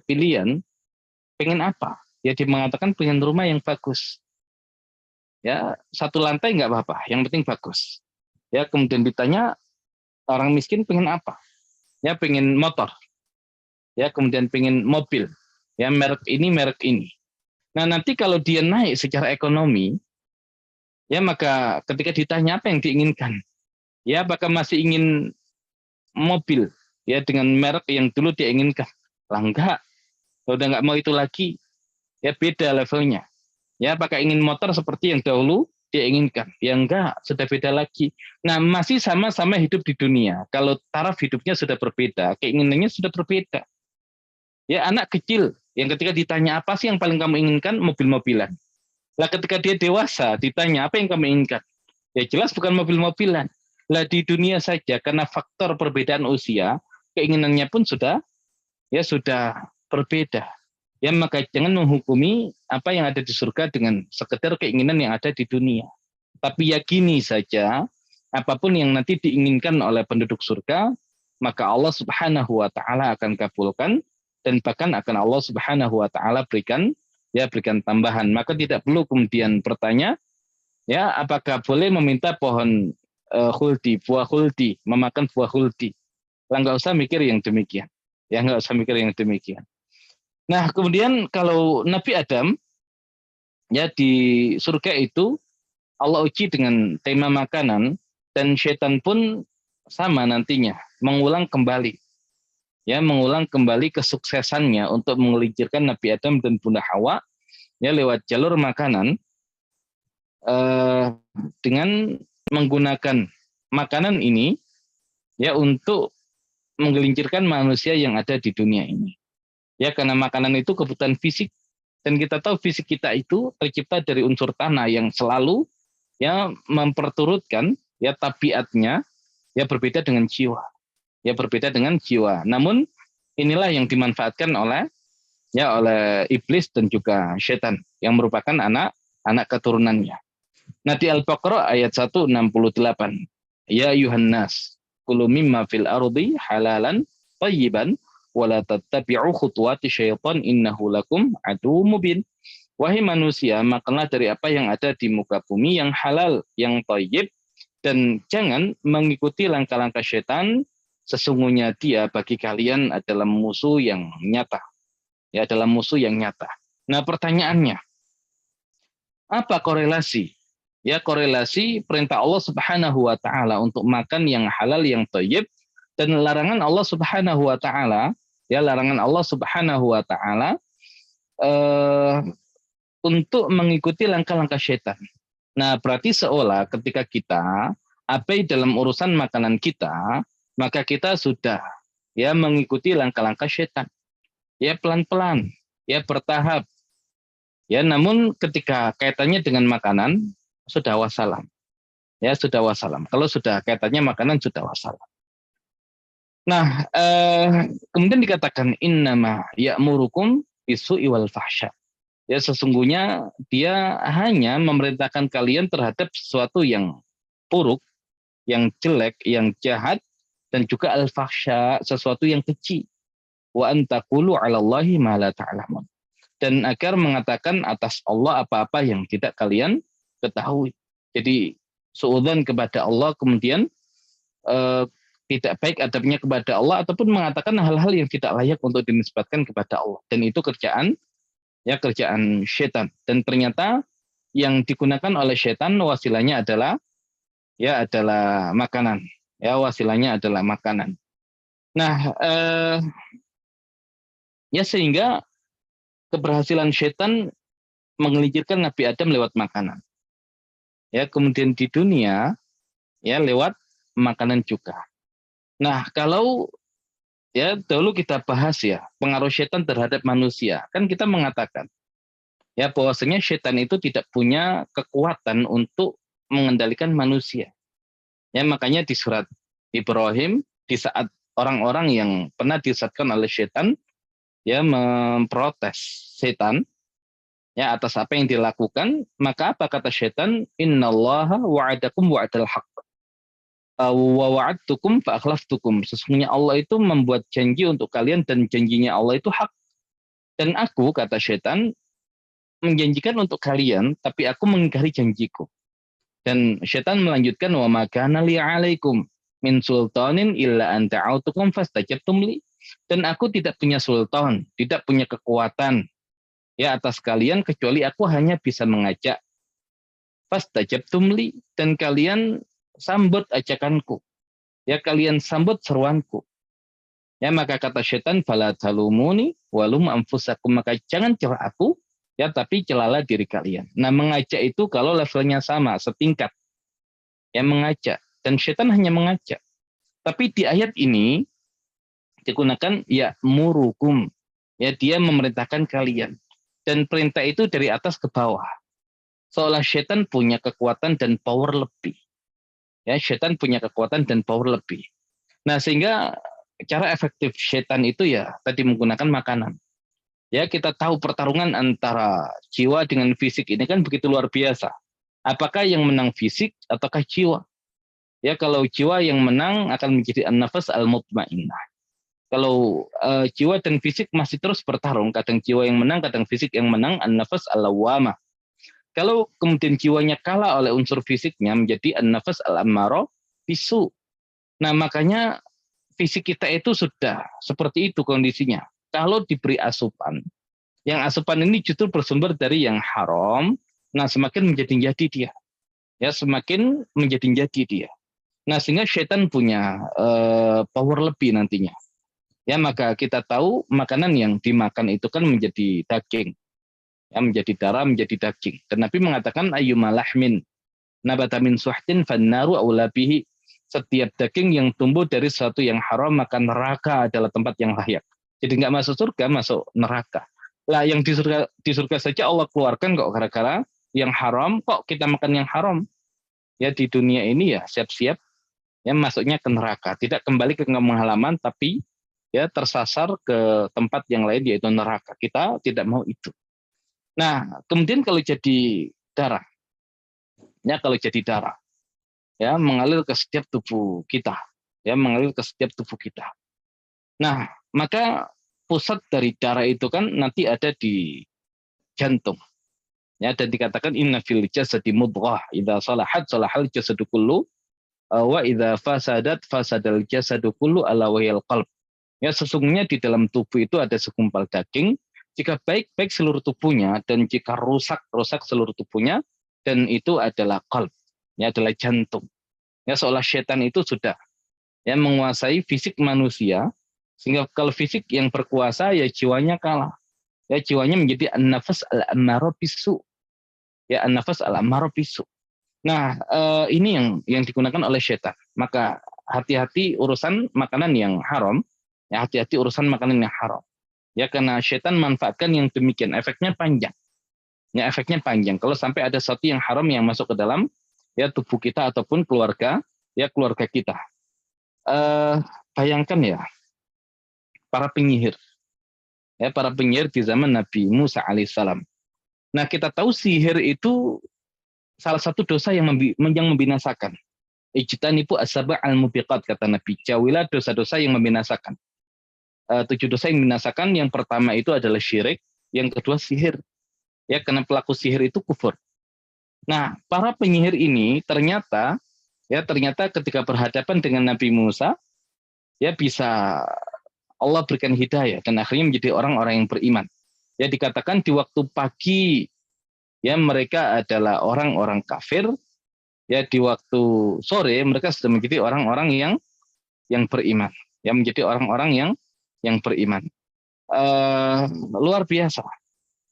pilihan, pengen apa? Ya, dia mengatakan pengen rumah yang bagus. Ya, satu lantai nggak apa-apa, yang penting bagus. Ya, kemudian ditanya orang miskin pengen apa? Ya, pengen motor. Ya, kemudian pengen mobil. Ya, merek ini, merek ini. Nah, nanti kalau dia naik secara ekonomi, ya maka ketika ditanya apa yang diinginkan, ya apakah masih ingin mobil ya dengan merek yang dulu dia inginkan? Lah enggak, udah nggak mau itu lagi. Ya beda levelnya. Ya apakah ingin motor seperti yang dahulu dia inginkan? Ya enggak, sudah beda lagi. Nah, masih sama-sama hidup di dunia. Kalau taraf hidupnya sudah berbeda, keinginannya sudah berbeda. Ya, anak kecil yang ketika ditanya apa sih yang paling kamu inginkan, mobil-mobilan. Lah ketika dia dewasa ditanya apa yang kamu inginkan, ya jelas bukan mobil-mobilan. Lah di dunia saja karena faktor perbedaan usia, keinginannya pun sudah berbeda. Ya, maka jangan menghukumi apa yang ada di surga dengan sekedar keinginan yang ada di dunia. Tapi yakini saja apapun yang nanti diinginkan oleh penduduk surga, maka Allah Subhanahu wa taala akan kabulkan, dan bahkan akan Allah Subhanahu wa taala berikan tambahan. Maka tidak perlu kemudian bertanya, ya apakah boleh meminta pohon khuldi, buah khuldi, memakan buah khuldi. Lah nggak usah mikir yang demikian. Ya, nggak usah mikir yang demikian. Nah, kemudian kalau Nabi Adam ya di surga itu Allah uji dengan tema makanan, dan setan pun sama nantinya mengulang kembali kesuksesannya untuk menggelincirkan Nabi Adam dan Bunda Hawa ya lewat jalur makanan eh, dengan menggunakan makanan ini ya untuk menggelincirkan manusia yang ada di dunia ini. Ya karena makanan itu kebutuhan fisik dan kita tahu fisik kita itu tercipta dari unsur tanah yang selalu ya memperturutkan ya tabiatnya ya berbeda dengan jiwa. Ya berbeda dengan jiwa. Namun inilah yang dimanfaatkan oleh iblis dan juga setan yang merupakan anak keturunannya. Nah di Al-Baqarah ayat 168. Ya Yuhannas, kulu mimma fil ardi halalan tayyiban wala tattabi'u khutuwati syaitan innahu lakum adu mubin. Wahai manusia, makanlah dari apa yang ada di muka bumi yang halal, yang thayyib, dan jangan mengikuti langkah-langkah syaitan, sesungguhnya dia bagi kalian adalah musuh yang nyata. Ya, adalah musuh yang nyata. Nah, pertanyaannya, apa korelasi? Ya, korelasi perintah Allah Subhanahu wa taala untuk makan yang halal yang thayyib dan larangan Allah Subhanahu wa taala, ya larangan Allah Subhanahu wa taala eh, untuk mengikuti langkah-langkah syaitan. Nah, berarti seolah ketika kita abai dalam urusan makanan kita, maka kita sudah ya mengikuti langkah-langkah syaitan. Ya pelan-pelan, ya bertahap. Ya, namun ketika kaitannya dengan makanan sudah wassalam. Ya, sudah wassalam. Kalau sudah kaitannya makanan sudah wassalam. Nah, kemudian dikatakan innama ya'murukum bisu'i wal fahsya. Ya sesungguhnya dia hanya memerintahkan kalian terhadap sesuatu yang buruk, yang jelek, yang jahat, dan juga al-fahsya, sesuatu yang keji. Wa antakulu 'alallahi ma la ta'lamun. Dan agar mengatakan atas Allah apa-apa yang tidak kalian ketahui. Jadi suudzon kepada Allah kemudian eh, tidak baik adabnya kepada Allah ataupun mengatakan hal-hal yang tidak layak untuk dinisbatkan kepada Allah. Dan itu kerjaan syaitan. Dan ternyata yang digunakan oleh syaitan wasilahnya adalah makanan. Ya, wasilahnya adalah makanan. Nah, ya sehingga keberhasilan syaitan menggelincirkan Nabi Adam lewat makanan. Ya, kemudian di dunia ya lewat makanan juga. Nah, kalau ya dahulu kita bahas ya pengaruh syaitan terhadap manusia. Kan kita mengatakan ya bahwasanya syaitan itu tidak punya kekuatan untuk mengendalikan manusia. Ya makanya di surat Ibrahim di saat orang-orang yang pernah disesatkan oleh syaitan ya memprotes setan ya atas apa yang dilakukan, maka apa kata syaitan? Innallaha wa'adakum wa'adal haqq wa wa'adtukum fa akhlaftukum. Sesungguhnya Allah itu membuat janji untuk kalian dan janjinya Allah itu hak. Dan aku kata syaitan menjanjikan untuk kalian tapi aku mengingkari janjiku. Dan syaitan melanjutkan wa ma kana li 'alaikum min sultanin illa an ta'autukum fastajabtum li. Dan aku tidak punya sultan, tidak punya kekuatan ya atas kalian kecuali aku hanya bisa mengajak. Fastajabtum li, dan kalian sambut ajakanku. Ya kalian sambut seruanku. Ya maka kata syaitan fala talumuni walum anfusakum, maka jangan celah aku ya tapi celalah diri kalian. Nah, mengajak itu kalau levelnya sama, setingkat. Ya mengajak, dan syaitan hanya mengajak. Tapi di ayat ini digunakan ya murukum. Ya dia memerintahkan kalian. Dan perintah itu dari atas ke bawah. Seolah syaitan punya kekuatan dan power lebih. Ya, syaitan punya kekuatan dan power lebih. Nah, sehingga cara efektif syaitan itu ya tadi menggunakan makanan. Ya, kita tahu pertarungan antara jiwa dengan fisik ini kan begitu luar biasa. Apakah yang menang fisik ataukah jiwa? Ya, kalau jiwa yang menang akan menjadi an-nafas al-mutmainnah. Kalau jiwa dan fisik masih terus bertarung, kadang jiwa yang menang, kadang fisik yang menang, an-nafas al-lawwamah. Kalau kemudian jiwanya kalah oleh unsur fisiknya menjadi an-nafas al-ammarah bisu. Nah, makanya fisik kita itu sudah seperti itu kondisinya. Kalau diberi asupan, yang asupan ini justru bersumber dari yang haram, nah semakin menjadi-jadi dia. Ya, semakin menjadi-jadi dia. Nah, sehingga syaitan punya power lebih nantinya. Ya, maka kita tahu makanan yang dimakan itu kan menjadi daging. menjadi darah, menjadi daging. Dan Nabi mengatakan ayyumalahmin nabata min suhtin fannaru aula bihi. Setiap daging yang tumbuh dari sesuatu yang haram maka neraka adalah tempat yang layak. Jadi nggak masuk surga, masuk neraka. Lah yang di surga saja Allah keluarkan kok gara-gara yang haram, kok kita makan yang haram. Ya di dunia ini ya siap-siap ya masuknya ke neraka, tidak kembali ke kampung halaman tapi ya tersasar ke tempat yang lain yaitu neraka. Kita tidak mau itu. Nah, kemudian kalau jadi darah, ya kalau jadi darah, ya mengalir ke setiap tubuh kita, ya mengalir ke setiap tubuh kita. Nah, maka pusat dari darah itu kan nanti ada di jantung. Ya, dan dikatakan inna fil jasadi mudghah idza salahat salahal jasadu kullu wa idza fasadat fasadal jasadu kullu ala wahyal qalb. Ya, sesungguhnya di dalam tubuh itu ada segumpal daging. Jika baik, baik seluruh tubuhnya, dan jika rusak, rusak seluruh tubuhnya, dan itu adalah qalb, ya adalah jantung. Ya, seolah setan itu sudah ya menguasai fisik manusia, sehingga kalau fisik yang berkuasa, ya jiwanya kalah. Ya, jiwanya menjadi an-nafas al-ammarah bisu. Ya, an-nafas al-ammarah bisu. Nah, ini yang digunakan oleh setan. Maka hati-hati urusan makanan yang haram, ya hati-hati urusan makanan yang haram. Ya, karena setan manfaatkan yang demikian, efeknya panjang. Ya, efeknya panjang. Kalau sampai ada sesuatu yang haram yang masuk ke dalam ya tubuh kita ataupun keluarga, ya keluarga kita. Bayangkan ya, para penyihir. Ya, para penyihir di zaman Nabi Musa alaihissalam. Nah, kita tahu sihir itu salah satu dosa yang membinasakan. Ijtanibu as-saba' al-mubiqat, kata Nabi. Jauhilah dosa-dosa yang membinasakan. 7 dosa yang membinasakan, yang pertama itu adalah syirik, yang kedua sihir. Ya, karena pelaku sihir itu kufur. Nah, para penyihir ini ternyata ketika berhadapan dengan Nabi Musa, ya bisa Allah berikan hidayah dan akhirnya menjadi orang-orang yang beriman. Ya, dikatakan di waktu pagi ya mereka adalah orang-orang kafir, ya di waktu sore mereka sudah menjadi orang-orang yang beriman, ya menjadi orang-orang yang beriman. Luar biasa.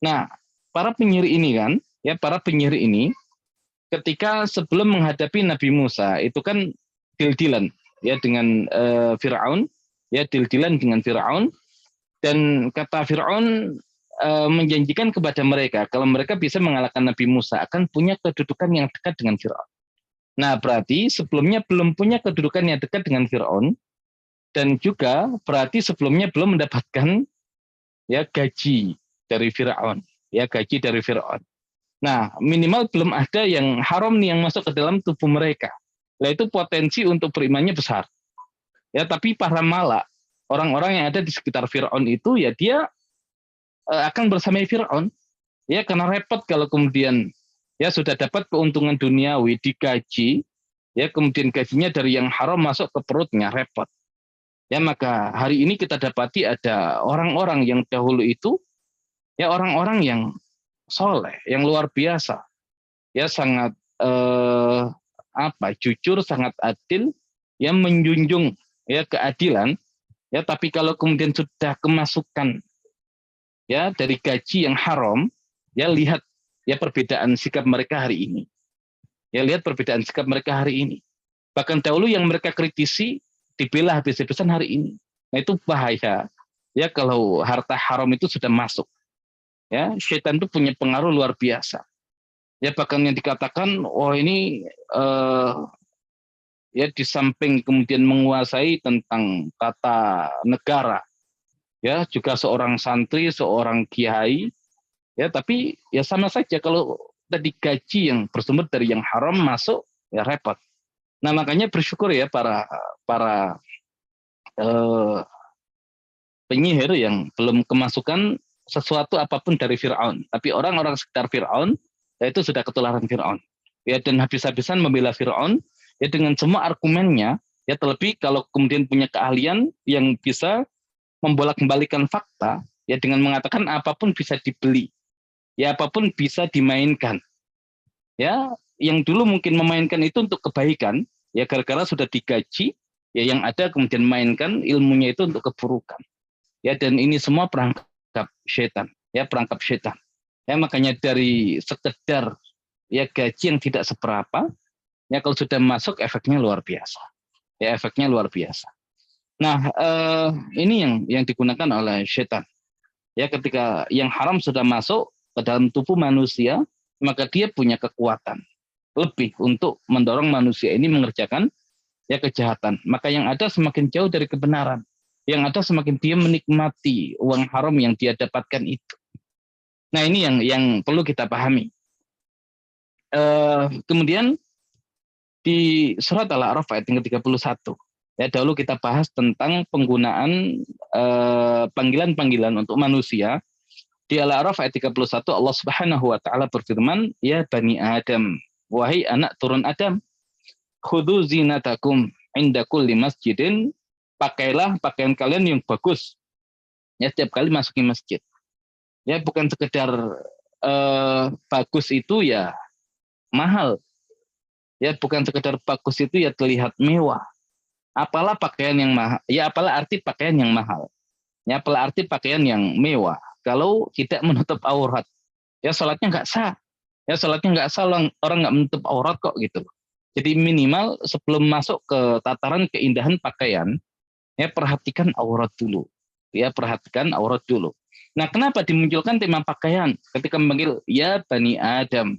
Nah, para penyihir ini kan, ya para penyihir ini ketika sebelum menghadapi Nabi Musa itu kan deal-dealan ya dengan Firaun, ya deal-dealan dengan Firaun, dan kata Firaun menjanjikan kepada mereka kalau mereka bisa mengalahkan Nabi Musa akan punya kedudukan yang dekat dengan Firaun. Nah, berarti sebelumnya belum punya kedudukan yang dekat dengan Firaun, dan juga berarti sebelumnya belum mendapatkan ya gaji dari Firaun, ya gaji dari Firaun. Nah, minimal belum ada yang haram nih yang masuk ke dalam tubuh mereka. Nah, itu potensi untuk berimannya besar. Ya, tapi para malak, orang-orang yang ada di sekitar Firaun itu ya dia akan bersama Firaun. Ya, karena repot kalau kemudian ya sudah dapat keuntungan duniawi digaji, ya kemudian gajinya dari yang haram masuk ke perutnya, repot. Ya, maka hari ini kita dapati ada orang-orang yang dahulu itu ya orang-orang yang soleh, yang luar biasa, ya sangat jujur, sangat adil, yang menjunjung ya keadilan, ya tapi kalau kemudian sudah kemasukan ya dari gaji yang haram, ya lihat ya perbedaan sikap mereka hari ini. Ya lihat perbedaan sikap mereka hari ini. Bahkan dahulu yang mereka kritisi dibela habis-habisan hari ini. Nah, itu bahaya. Ya kalau harta haram itu sudah masuk. Ya, syaitan itu punya pengaruh luar biasa. Ya bahkan yang dikatakan ini ya di samping kemudian menguasai tentang tata negara, ya juga seorang santri, seorang kiai, ya tapi ya sama saja kalau tadi gaji yang bersumber dari yang haram masuk ya repot. Nah, makanya bersyukur ya para penyihir yang belum kemasukan sesuatu apapun dari Firaun, tapi orang-orang sekitar Firaun ya itu sudah ketularan Firaun. Ya, dan habis-habisan membela Firaun ya dengan semua argumennya, ya terlebih kalau kemudian punya keahlian yang bisa membolak-balikan fakta, ya dengan mengatakan apapun bisa dibeli, ya apapun bisa dimainkan. Ya, yang dulu mungkin memainkan itu untuk kebaikan, ya gara-gara sudah digaji, ya yang ada kemudian mainkan ilmunya itu untuk keburukan. Ya, dan ini semua perangkap setan, ya perangkap setan. Ya makanya dari sekedar ya gaji yang tidak seberapa, ya kalau sudah masuk efeknya luar biasa. Ya efeknya luar biasa. Nah, ini yang digunakan oleh setan. Ya ketika yang haram sudah masuk ke dalam tubuh manusia, maka dia punya kekuatan lebih untuk mendorong manusia ini mengerjakan ya kejahatan. Maka yang ada semakin jauh dari kebenaran. Yang ada semakin dia menikmati uang haram yang dia dapatkan itu. Nah, ini yang perlu kita pahami. Kemudian di surat Al-A'raf ayat yang ke-31. Ya, dahulu kita bahas tentang penggunaan panggilan-panggilan untuk manusia. Di Al-A'raf ayat 31 Allah Subhanahu wa taala berfirman, "Ya Bani Adam, wahai anak turun Adam, khudzu zinatakum inda kulli masjidin." Pakailah pakaian kalian yang bagus. Ya, setiap kali masuki masjid. Ya, bukan sekedar bagus itu ya mahal. Ya, bukan sekedar bagus itu ya terlihat mewah. Apalah pakaian yang mahal? Ya, apalah arti pakaian yang mahal? Ya, apalah arti pakaian yang mewah? Kalau tidak menutup aurat, ya sholatnya nggak sah. Ya sholatnya nggak sah, orang nggak menutup aurat kok gitu. Jadi minimal sebelum masuk ke tataran keindahan pakaian, ya perhatikan aurat dulu. Ya perhatikan aurat dulu. Nah, kenapa dimunculkan tema pakaian ketika memanggil ya Bani Adam?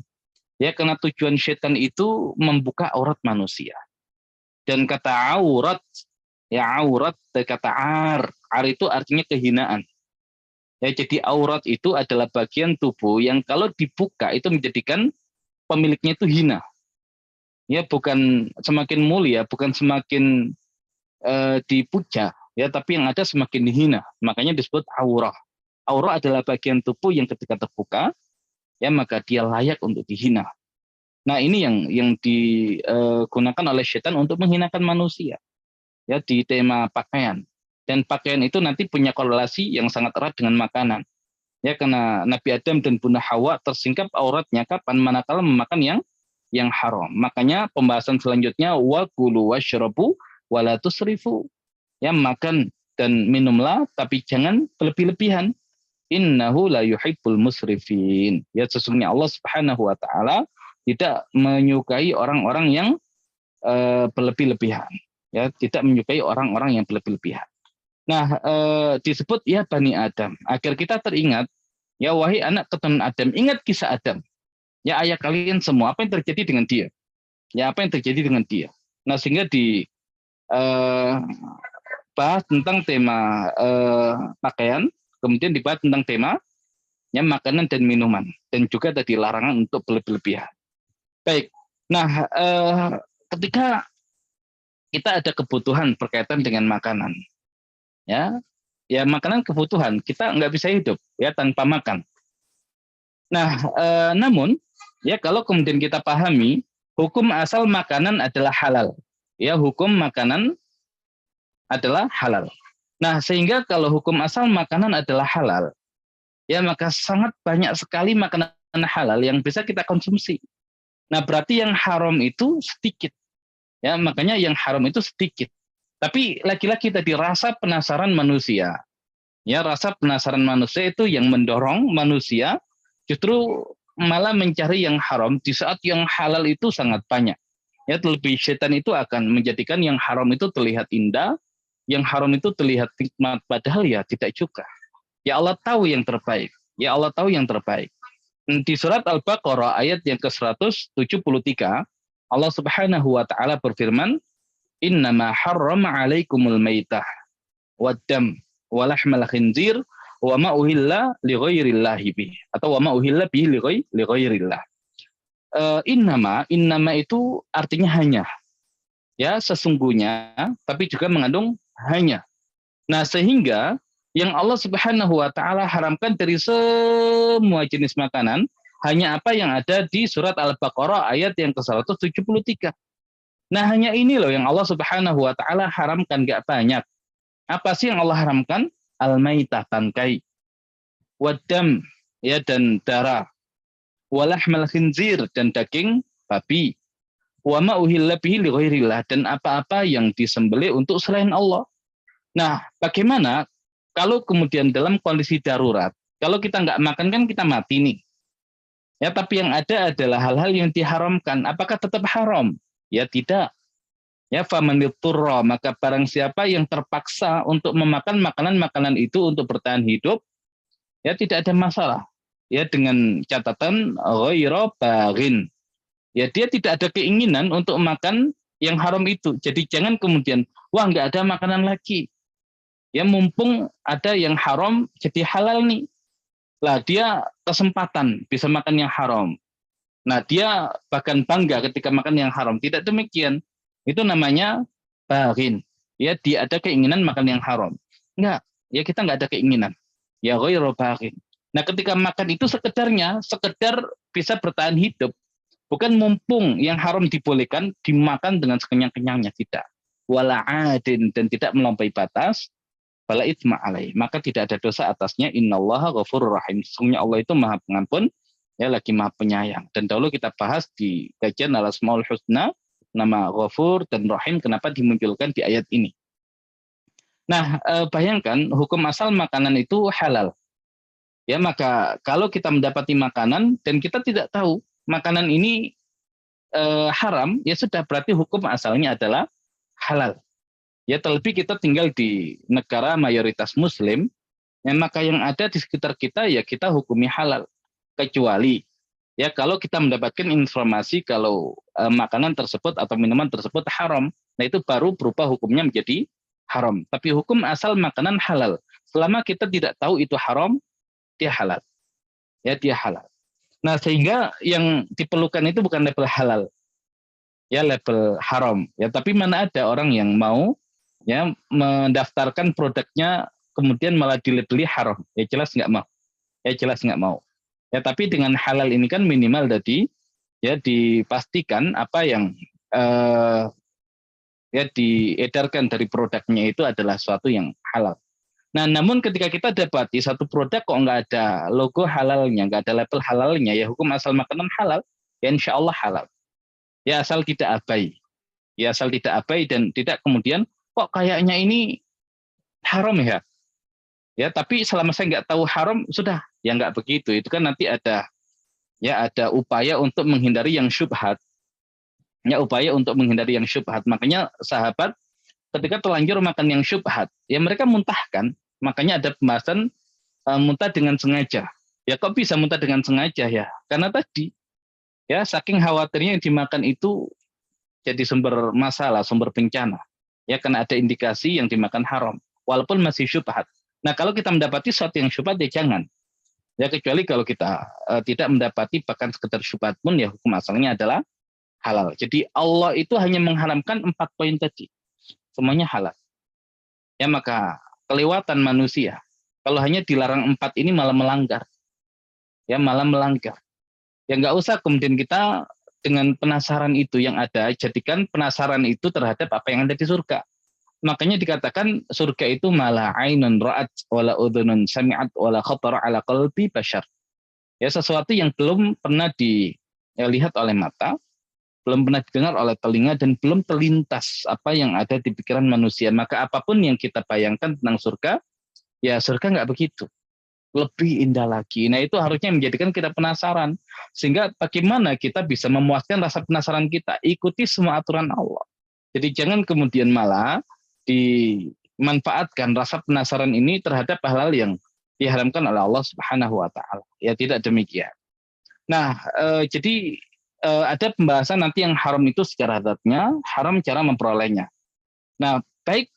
Ya karena tujuan setan itu membuka aurat manusia. Dan kata aurat, ya aurat dari kata ar itu artinya kehinaan. Ya jadi aurat itu adalah bagian tubuh yang kalau dibuka itu menjadikan pemiliknya itu hina. Ya bukan semakin mulia, bukan semakin dipuja, ya tapi yang ada semakin dihina. Makanya disebut aurah. Aurah adalah bagian tubuh yang ketika terbuka, ya maka dia layak untuk dihina. Nah ini yang digunakan oleh setan untuk menghinakan manusia. Ya di tema pakaian. Dan pakaian itu nanti punya korelasi yang sangat erat dengan makanan. Ya karena Nabi Adam dan Bunda Hawa tersingkap auratnya kapan manakala memakan yang haram. Makanya pembahasan selanjutnya wa kulu washrabu wala tusrifu. Ya makan dan minumlah tapi jangan berlebih-lebihan. Innahu la yuhibbul musrifin. Ya sesungguhnya Allah Subhanahu wa taala tidak menyukai orang-orang yang berlebih-lebihan. Ya, tidak menyukai orang-orang yang berlebih-lebihan. Nah, disebut ya Bani Adam agar kita teringat ya wahai anak keturunan Adam, ingat kisah Adam. Ya ayah kalian semua, apa yang terjadi dengan dia? Ya apa yang terjadi dengan dia? Nah, sehingga di bahas tentang tema pakaian, kemudian dibahas tentang tema ya makanan dan minuman dan juga tadi larangan untuk berlebihan. Baik. Nah, ketika kita ada kebutuhan berkaitan dengan makanan, ya, ya makanan kebutuhan kita nggak bisa hidup ya tanpa makan. Nah, namun ya kalau kemudian kita pahami hukum asal makanan adalah halal, ya hukum makanan adalah halal. Nah, sehingga kalau hukum asal makanan adalah halal, ya maka sangat banyak sekali makanan halal yang bisa kita konsumsi. Nah, berarti yang haram itu sedikit. Ya, makanya yang haram itu sedikit. Tapi lagi-lagi tadi rasa penasaran manusia. Ya, rasa penasaran manusia itu yang mendorong manusia justru malah mencari yang haram di saat yang halal itu sangat banyak. Ya, terlebih setan itu akan menjadikan yang haram itu terlihat indah, yang haram itu terlihat nikmat, padahal ya tidak juga. Ya Allah tahu yang terbaik. Ya Allah tahu yang terbaik. Di surat Al-Baqarah ayat yang ke-173, Allah Subhanahu wa taala berfirman, "Innama harrama 'alaikumul maitah waddam wa lahmal khinzir wa ma uhilla li ghairillahi bih." Atau wa ma uhilla bihi li ghairillah. Innama itu artinya hanya. Ya, sesungguhnya, tapi juga mengandung hanya. Nah, sehingga yang Allah Subhanahu wa taala haramkan dari semua jenis makanan hanya apa yang ada di surat Al-Baqarah ayat yang ke-173. Nah, hanya ini loh yang Allah Subhanahu wa taala haramkan, gak banyak. Apa sih yang Allah haramkan? Al-maitah, tangkai, wadam, ya dan darah, walahmal khinzir dan daging babi, wa ma uhilla bihi li ghairillah dan apa-apa yang disembelih untuk selain Allah. Nah, bagaimana kalau kemudian dalam kondisi darurat, kalau kita nggak makan kan kita mati nih. Ya, tapi yang ada adalah hal-hal yang diharamkan. Apakah tetap haram? Ya tidak. Ya, famanitturra, maka barang siapa yang terpaksa untuk memakan makanan-makanan itu untuk bertahan hidup, ya tidak ada masalah. Ya, dengan catatan ghaira baghin. Ya, dia tidak ada keinginan untuk makan yang haram itu. Jadi jangan kemudian, wah nggak ada makanan lagi. Ya, mumpung ada yang haram jadi halal nih. Lah dia kesempatan bisa makan yang haram. Nah, dia bahkan bangga ketika makan yang haram. Tidak demikian. Itu namanya baghin. Ya, dia ada keinginan makan yang haram. Enggak, ya kita enggak ada keinginan. Ya ghairu baghin. Nah, ketika makan itu sekedar bisa bertahan hidup. Bukan mumpung yang haram dibolehkan dimakan dengan sekenyang-kenyangnya, tidak. Wala adin, dan tidak melampaui batas, fala itsma alaih, maka tidak ada dosa atasnya. Innallaha ghafurur rahim, sesungguhnya Allah itu Maha Pengampun, ya lagi Maha Penyayang. Dan dahulu kita bahas di kajian Al-Asmaul Husna, nama Ghafur dan Rahim kenapa dimunculkan di ayat ini. Nah, bayangkan hukum asal makanan itu halal. Ya, maka kalau kita mendapati makanan dan kita tidak tahu makanan ini haram, ya sudah berarti hukum asalnya adalah halal. Ya, terlebih kita tinggal di negara mayoritas Muslim, ya, maka yang ada di sekitar kita ya kita hukumi halal. Kecuali ya kalau kita mendapatkan informasi kalau makanan tersebut atau minuman tersebut haram, nah itu baru berubah hukumnya menjadi haram. Tapi hukum asal makanan halal. Selama kita tidak tahu itu haram, dia halal. Ya, dia halal. Nah, sehingga yang diperlukan itu bukan label halal, ya label haram. Ya, tapi mana ada orang yang mau ya mendaftarkan produknya kemudian malah dilabeli haram? Ya jelas nggak mau. Ya jelas nggak mau. Ya, tapi dengan halal ini kan minimal tadi ya dipastikan apa yang eh, ya diedarkan dari produknya itu adalah suatu yang halal. Nah, namun ketika kita dapati satu produk kok nggak ada logo halalnya, nggak ada label halalnya, ya hukum asal makanan halal, ya insya Allah halal. Ya asal tidak abai, ya asal tidak abai dan tidak kemudian kok kayaknya ini haram ya. Ya, tapi selama saya nggak tahu haram, sudah, ya nggak begitu. Itu kan nanti ada ya ada upaya untuk menghindari yang syubhat. Ya, upaya untuk menghindari yang syubhat. Makanya sahabat ketika terlanjur makan yang syubhat, ya mereka muntahkan. Makanya ada pembahasan muntah dengan sengaja. Ya kok bisa muntah dengan sengaja ya? Karena tadi ya saking khawatirnya yang dimakan itu jadi sumber masalah, sumber bencana. Ya karena ada indikasi yang dimakan haram, walaupun masih syubhat. Nah, kalau kita mendapati sesuatu yang syubhat ya jangan. Ya kecuali kalau kita tidak mendapati bahkan sekedar syubhat pun ya hukum asalnya adalah halal. Jadi Allah itu hanya mengharamkan 4 poin tadi. Semuanya halal. Ya maka kelewatan manusia kalau hanya dilarang 4 ini malah melanggar. Ya malah melanggar. Ya nggak usah kemudian kita dengan penasaran itu yang ada, jadikan penasaran itu terhadap apa yang ada di surga. Makanya dikatakan surga itu malah ainun ra'at wala udhunun sami'at wala khatara ala qalbi bashar. Ya sesuatu yang belum pernah dilihat oleh mata, belum pernah didengar oleh telinga dan belum terlintas apa yang ada di pikiran manusia. Maka apapun yang kita bayangkan tentang surga, ya surga nggak begitu. Lebih indah lagi. Nah, itu harusnya menjadikan kita penasaran. Sehingga bagaimana kita bisa memuaskan rasa penasaran kita? Ikuti semua aturan Allah. Jadi jangan kemudian malah dimanfaatkan rasa penasaran ini terhadap hal-hal yang diharamkan oleh Allah Subhanahu wa taala. Ya tidak demikian. Nah, jadi ada pembahasan nanti yang haram itu secara zatnya, haram cara memperolehnya. Nah, baik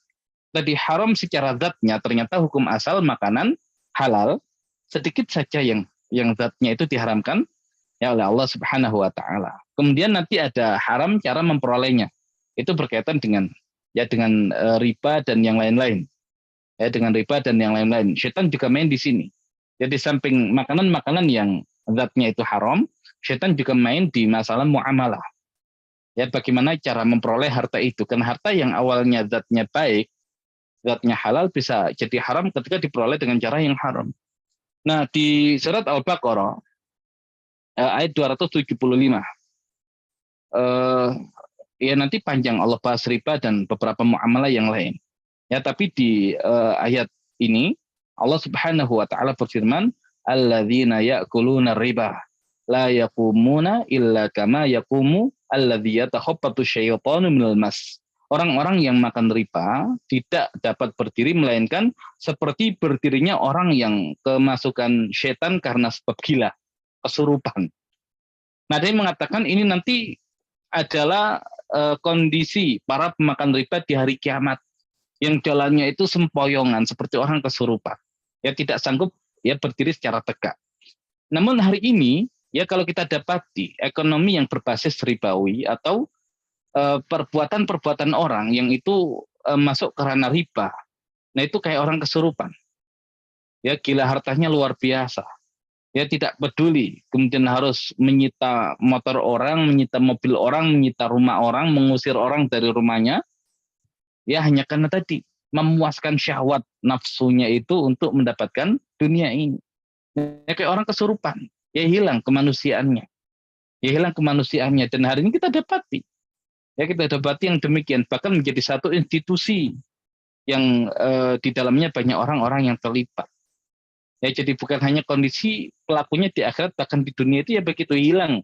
tadi haram secara zatnya ternyata hukum asal makanan halal, sedikit saja yang zatnya itu diharamkan ya oleh Allah Subhanahu wa taala. Kemudian nanti ada haram cara memperolehnya. Itu berkaitan dengan dengan riba dan yang lain-lain. Ya dengan riba dan yang lain-lain. Syaitan juga main di sini. Jadi samping makanan-makanan yang zatnya itu haram, syaitan juga main di masalah muamalah. Ya bagaimana cara memperoleh harta itu? Karena harta yang awalnya zatnya baik, zatnya halal bisa jadi haram ketika diperoleh dengan cara yang haram. Nah, di surat Al-Baqarah ayat 275 ya nanti panjang Allah bahas riba dan beberapa muamalah yang lain. Ya, tapi di ayat ini Allah Subhanahu wa taala berfirman, alladzina ya'kuluna riba. la yaqumuna illa kama yaqumu alladzi yatakhabbatu syaitanu minal mas. Orang-orang yang makan riba tidak dapat berdiri melainkan seperti berdirinya orang yang kemasukan setan karena sebab gila, kesurupan. Nah, dia mengatakan ini nanti adalah kondisi para pemakan riba di hari kiamat yang jalannya itu sempoyongan seperti orang kesurupan. Ya tidak sanggup ya berdiri secara tegak. Namun hari ini ya kalau kita dapati ekonomi yang berbasis ribawi atau perbuatan-perbuatan orang yang itu masuk ke ranah riba. Nah, itu kayak orang kesurupan. Ya gila hartanya luar biasa. Ya tidak peduli, kemudian harus menyita motor orang, menyita mobil orang, menyita rumah orang, mengusir orang dari rumahnya, ya hanya karena tadi memuaskan syahwat nafsunya itu untuk mendapatkan dunia ini. Ya kayak orang kesurupan, ya hilang kemanusiaannya, dan hari ini kita dapati, yang demikian, bahkan menjadi satu institusi yang di dalamnya banyak orang-orang yang terlibat. Ya jadi bukan hanya kondisi pelakunya di akhirat, bahkan di dunia itu ya begitu hilang.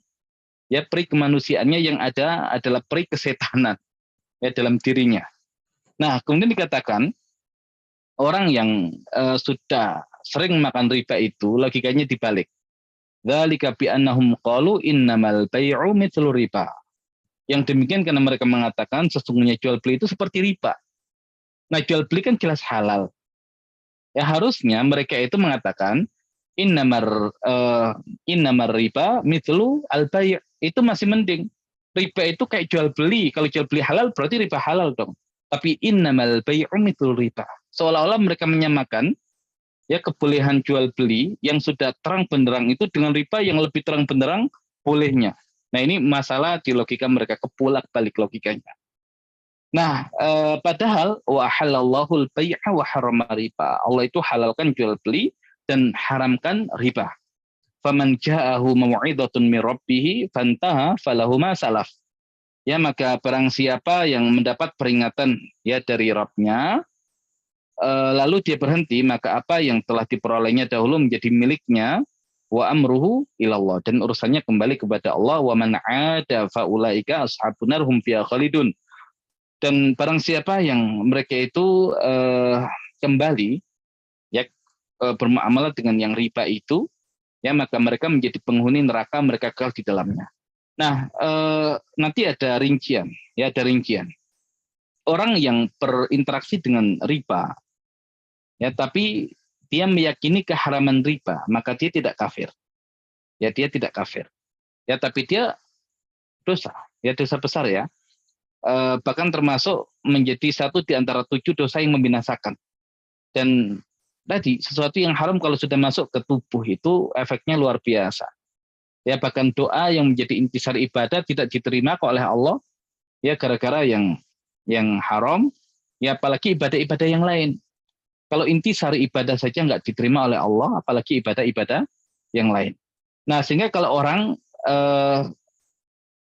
Ya peri kemanusiaannya, yang ada adalah peri kesetanan ya dalam dirinya. Nah, kemudian dikatakan orang yang sudah sering makan riba itu logikanya dibalik. Dzalika bi annahum qalu innamal bai'u mithlu riba. Yang demikian karena mereka mengatakan sesungguhnya jual beli itu seperti riba. Nah, jual beli kan jelas halal. Ya harusnya mereka itu mengatakan innamar riba mithlu al-bai', itu masih mending. Riba itu kayak jual beli. Kalau jual beli halal berarti riba halal dong. Tapi innamal bai'u mithlu riba. Seolah-olah mereka menyamakan ya kebolehan jual beli yang sudah terang benderang itu dengan riba yang lebih terang benderang bolehnya. Nah, ini masalah di logika mereka, kebulak-balik logikanya. Nah, padahal wa halallahu al-bai'a wa harrama riba. Allah itu halalkan jual beli dan haramkan riba. Faman ja'ahu mau'izatun min rabbih fantaha falahu ma salaf. Ya, maka barang siapa yang mendapat peringatan ya dari Rabb-nya, lalu dia berhenti, maka apa yang telah diperolehnya dahulu menjadi miliknya, wa amruhu ilallah, dan urusannya kembali kepada Allah. Wa man 'ada fa ulaika ashabun nar hum fiha khalidun. Dan barang siapa yang mereka itu kembali ya bermuamalah dengan yang riba itu, ya maka mereka menjadi penghuni neraka, mereka kekal di dalamnya. Nah, nanti ada rincian, ya ada rincian. Orang yang berinteraksi dengan riba, ya tapi dia meyakini keharaman riba, maka dia tidak kafir. Ya dia tidak kafir. Ya tapi dia dosa, ya dosa besar ya. Bahkan termasuk menjadi satu di antara 7 dosa yang membinasakan. Dan tadi sesuatu yang haram kalau sudah masuk ke tubuh itu efeknya luar biasa. Ya bahkan doa yang menjadi intisar ibadah tidak diterima oleh Allah ya gara-gara yang haram, ya apalagi ibadah-ibadah yang lain. Kalau intisar ibadah saja nggak diterima oleh Allah, apalagi ibadah-ibadah yang lain. Nah, sehingga kalau orang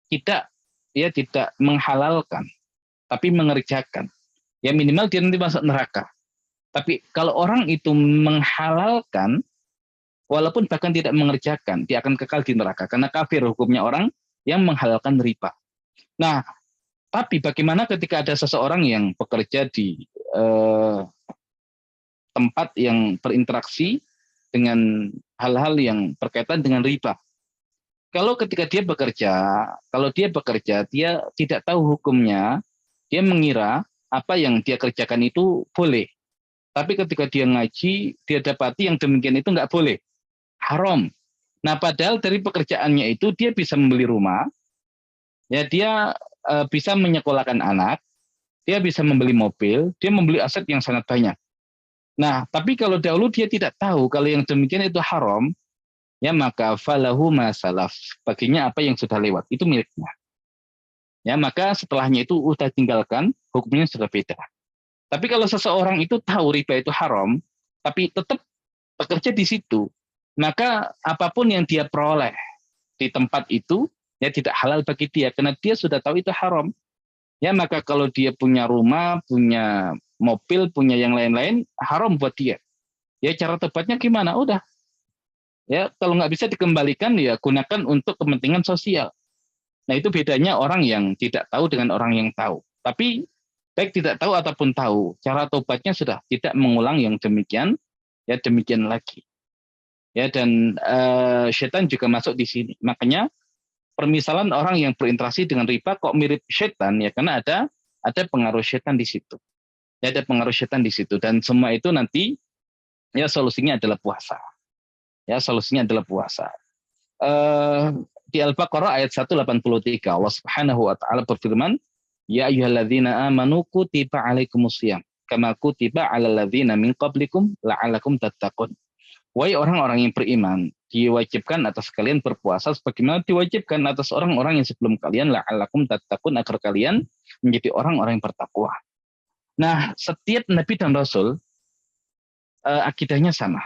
tidak menghalalkan tapi mengerjakan, ya minimal dia nanti masuk neraka. Tapi kalau orang itu menghalalkan, walaupun bahkan tidak mengerjakan, dia akan kekal di neraka. Karena kafir hukumnya orang yang menghalalkan riba. Nah, tapi bagaimana ketika ada seseorang yang bekerja di tempat yang berinteraksi dengan hal-hal yang berkaitan dengan riba? Kalau ketika dia bekerja, dia tidak tahu hukumnya, dia mengira apa yang dia kerjakan itu boleh. Tapi ketika dia ngaji, dia dapati yang demikian itu nggak boleh, haram. Nah, padahal dari pekerjaannya itu dia bisa membeli rumah, ya dia bisa menyekolahkan anak, dia bisa membeli mobil, dia membeli aset yang sangat banyak. Nah, tapi kalau dahulu dia tidak tahu kalau yang demikian itu haram, ya maka falahu masalaf, baginya apa yang sudah lewat itu miliknya. Ya, maka setelahnya itu udah tinggalkan, hukumnya sudah beda. Tapi kalau seseorang itu tahu riba itu haram, tapi tetap bekerja di situ, maka apapun yang dia peroleh di tempat itu ya tidak halal bagi dia karena dia sudah tahu itu haram. Ya, maka kalau dia punya rumah, punya mobil, punya yang lain-lain, haram buat dia. Ya cara tobatnya gimana? Udah Ya, kalau nggak bisa dikembalikan ya gunakan untuk kepentingan sosial. Nah, itu bedanya orang yang tidak tahu dengan orang yang tahu. Tapi baik tidak tahu ataupun tahu, cara tobatnya sudah tidak mengulang yang demikian, ya demikian lagi. Ya, dan setan juga masuk di sini. Makanya permisalan orang yang berinteraksi dengan riba kok mirip setan ya karena ada pengaruh setan di situ. Ya, ada pengaruh setan di situ dan semua itu nanti ya solusinya adalah puasa. Ya, solusinya adalah puasa. eh, di Al-Baqarah ayat 183 Allah Subhanahu wa taala berfirman, "Ya ayyuhalladzina amanu kutiba alaikumusiyam kama kutiba alal ladzina min qablikum la'allakum tattaqun." Wahai orang-orang yang beriman, diwajibkan atas kalian berpuasa sebagaimana diwajibkan atas orang-orang yang sebelum kalian la'allakum tattaqun agar kalian menjadi orang-orang yang bertakwa. Nah, setiap nabi dan rasul akidahnya sama.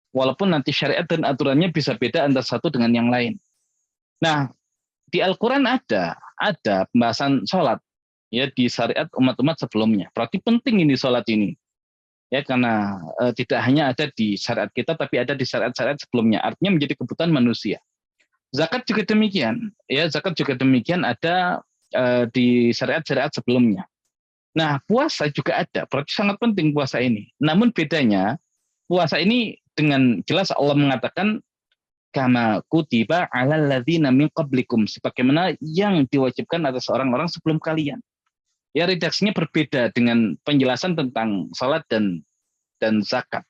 Walaupun nanti syariat dan aturannya bisa beda antara satu dengan yang lain. Nah, di Al-Quran ada pembahasan sholat ya di syariat umat-umat sebelumnya. Berarti penting ini sholat ini ya karena tidak hanya ada di syariat kita tapi ada di syariat-syariat sebelumnya. Artinya menjadi kebutuhan manusia. Zakat juga demikian ya, zakat juga demikian ada di syariat-syariat sebelumnya. Nah, puasa juga ada. Berarti sangat penting puasa ini. Namun bedanya puasa ini dengan jelas Allah mengatakan kama kutiba alal ladzina min qablikum sebagaimana yang diwajibkan atas orang-orang sebelum kalian. Ya, redaksinya berbeda dengan penjelasan tentang salat dan zakat.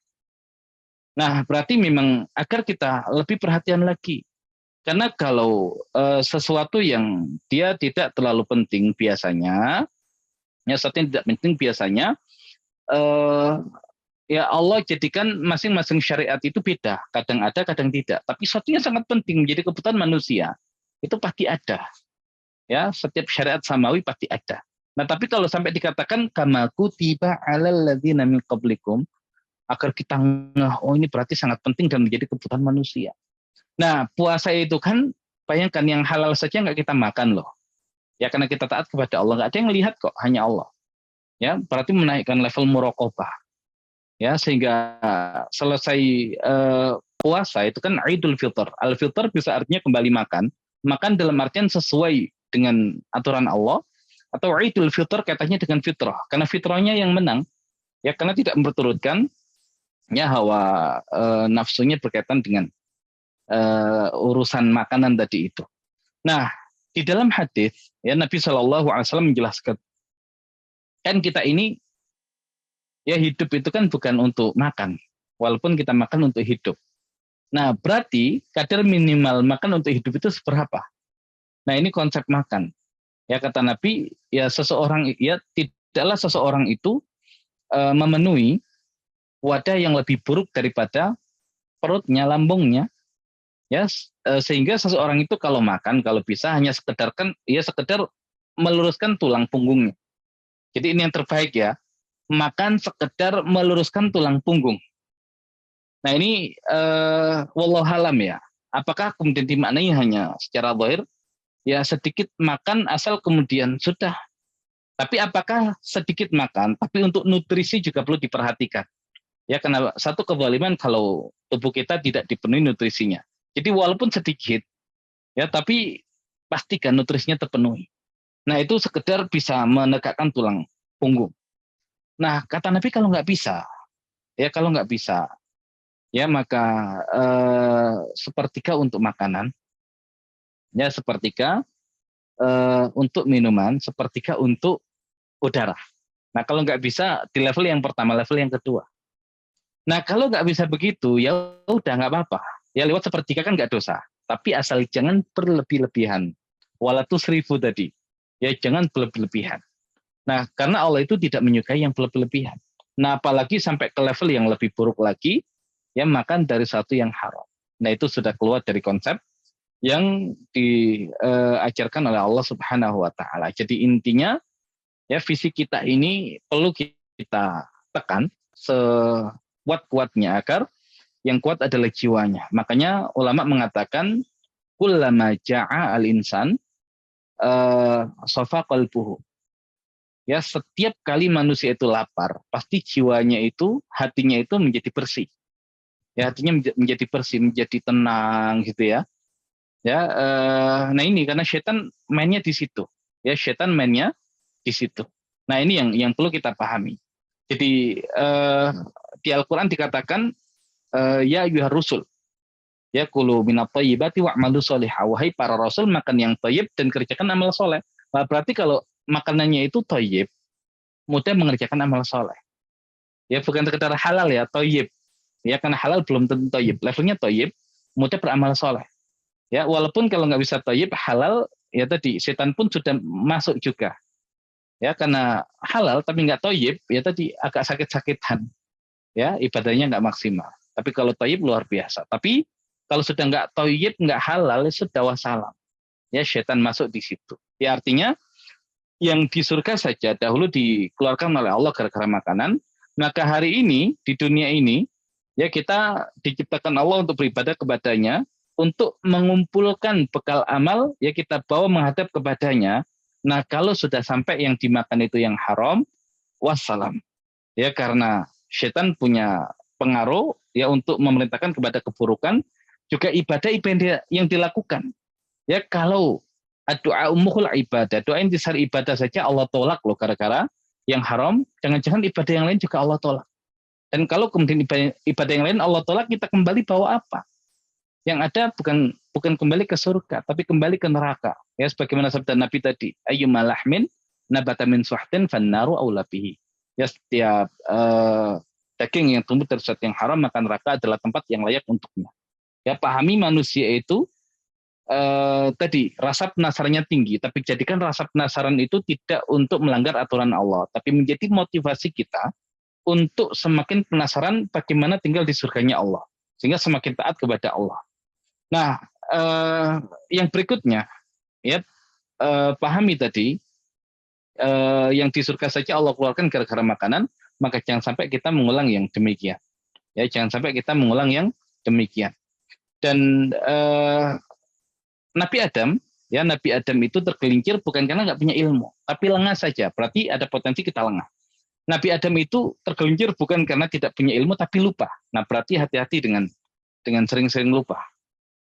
Nah, berarti memang agar kita lebih perhatian lagi. Karena kalau sesuatu yang dia tidak terlalu penting biasanya, ya sesuatu yang tidak penting biasanya eh, ya Allah jadikan masing-masing syariat itu beda. Kadang ada, kadang tidak. Tapi sesuatu yang sangat penting menjadi kebutuhan manusia itu pasti ada. Ya, setiap syariat samawi pasti ada. Nah, tapi kalau sampai dikatakan kama kutiba alal ladzina min qablikum agar kita ngeh, oh ini berarti sangat penting dan menjadi kebutuhan manusia. Nah, puasa itu kan bayangkan yang halal saja nggak kita makan loh. Ya karena kita taat kepada Allah, nggak ada yang lihat kok, hanya Allah. Ya, berarti menaikkan level muraqabah. Ya, sehingga selesai puasa itu kan Idul Fitr. Al Fitr bisa artinya kembali makan. Makan dalam artian sesuai dengan aturan Allah atau Idul Fitr katanya dengan fitrah. Karena fitrahnya yang menang. Ya, karena tidak berturutkan ya hawa nafsunya berkaitan dengan urusan makanan tadi itu. Nah, di dalam hadis ya Nabi Shallallahu Alaihi Wasallam menjelaskan kan kita ini ya hidup itu kan bukan untuk makan, walaupun kita makan untuk hidup. Nah, berarti kadar minimal makan untuk hidup itu seberapa? Nah, ini konsep makan. Ya kata Nabi, ya seseorang ya tidaklah seseorang itu memenuhi wadah yang lebih buruk daripada perutnya, lambungnya. Ya, sehingga seseorang itu kalau makan kalau bisa hanya sekedar kan ya sekedar meluruskan tulang punggungnya. Jadi ini yang terbaik ya. Makan sekedar meluruskan tulang punggung. Nah ini wallahualam ya. Apakah kemudian dimaknai hanya secara zahir? Ya sedikit makan asal kemudian sudah. Tapi apakah sedikit makan, tapi untuk nutrisi juga perlu diperhatikan. Ya karena satu kezaliman kalau tubuh kita tidak dipenuhi nutrisinya. Jadi walaupun sedikit, ya tapi pastikan nutrisinya terpenuhi. Nah itu sekedar bisa menegakkan tulang punggung. Nah kata Nabi kalau nggak bisa, ya kalau nggak bisa, ya maka sepertiga untuk makanan, ya sepertiga untuk minuman, sepertiga untuk udara. Nah kalau nggak bisa di level yang pertama, level yang kedua. Nah kalau nggak bisa begitu, ya udah nggak apa-apa. Ya lewat sepertiga kan nggak dosa. Tapi asal jangan berlebih-lebihan. Walatus ribu tadi. Ya jangan berlebih-lebihan. Nah karena Allah itu tidak menyukai yang berlebih-lebihan. Nah apalagi sampai ke level yang lebih buruk lagi, ya makan dari satu yang haram. Nah itu sudah keluar dari konsep yang diajarkan oleh Allah Subhanahu wa taala. Jadi intinya ya visi kita ini perlu kita tekan sekuat-kuatnya agar yang kuat adalah jiwanya. Makanya ulama mengatakan kullama ja'a al-insan safa qalbuhu. Ya setiap kali manusia itu lapar, pasti jiwanya itu, hatinya itu menjadi bersih. Ya hatinya menjadi bersih, menjadi tenang gitu ya. Ya, nah ini karena setan mainnya di situ. Ya, setan mainnya di situ. Nah ini yang perlu kita pahami. Jadi di Al-Quran dikatakan ya ayyuhar rusul, ya kulu minat thayyibati wa'malu sholihah. Wahai para rasul, makan yang thayyib dan kerjakan amal soleh. Nah, berarti kalau makanannya itu thayyib, mudah mengerjakan amal soleh. Ya bukan sekedar halal ya, thayyib. Ya karena halal belum tentu thayyib. Levelnya thayyib, mudah beramal soleh. Ya walaupun kalau nggak bisa thayyib, halal ya tadi setan pun sudah masuk juga. Ya karena halal tapi nggak thayyib, ya tadi agak sakit-sakitan. Ya ibadahnya nggak maksimal. Tapi kalau thayyib luar biasa. Tapi kalau sudah nggak thayyib, nggak halal, ya sudah wassalam. Ya setan masuk di situ. Ya artinya yang di surga saja dahulu dikeluarkan oleh Allah gara-gara makanan, maka hari ini di dunia ini ya kita diciptakan Allah untuk beribadah kepadanya, untuk mengumpulkan bekal amal ya kita bawa menghadap kepadanya. Nah kalau sudah sampai yang dimakan itu yang haram, wassalam. Ya karena setan punya pengaruh ya untuk memerintahkan kepada keburukan, juga ibadah-ibadah yang dilakukan. Ya kalau doa umuhul ibadah, doa intisar ibadah saja Allah tolak loh gara-gara yang haram, jangan-jangan ibadah yang lain juga Allah tolak. Dan kalau kemudian ibadah yang lain Allah tolak, kita kembali bawa apa? Yang ada bukan kembali ke surga, tapi kembali ke neraka. Ya sebagaimana sabda Nabi tadi, ayyumalahmin nabata min suhtin fannaru aula bihi. Ya setiap daging yang tumbuh dari sesuatu yang haram, maka neraka adalah tempat yang layak untuknya. Ya pahami manusia itu tadi rasa penasarannya tinggi, tapi jadikan rasa penasaran itu tidak untuk melanggar aturan Allah, tapi menjadi motivasi kita untuk semakin penasaran bagaimana tinggal di surganya Allah, sehingga semakin taat kepada Allah. Nah, yang berikutnya, ya pahami tadi yang di surga saja Allah keluarkan gara-gara makanan, maka jangan sampai kita mengulang yang demikian. Ya, jangan sampai kita mengulang yang demikian. Dan Nabi Adam, ya Nabi Adam itu tergelincir bukan karena nggak punya ilmu, tapi lengah saja. Berarti ada potensi kita lengah. Nabi Adam itu tergelincir bukan karena tidak punya ilmu, tapi lupa. Nah, berarti hati-hati dengan sering-sering lupa.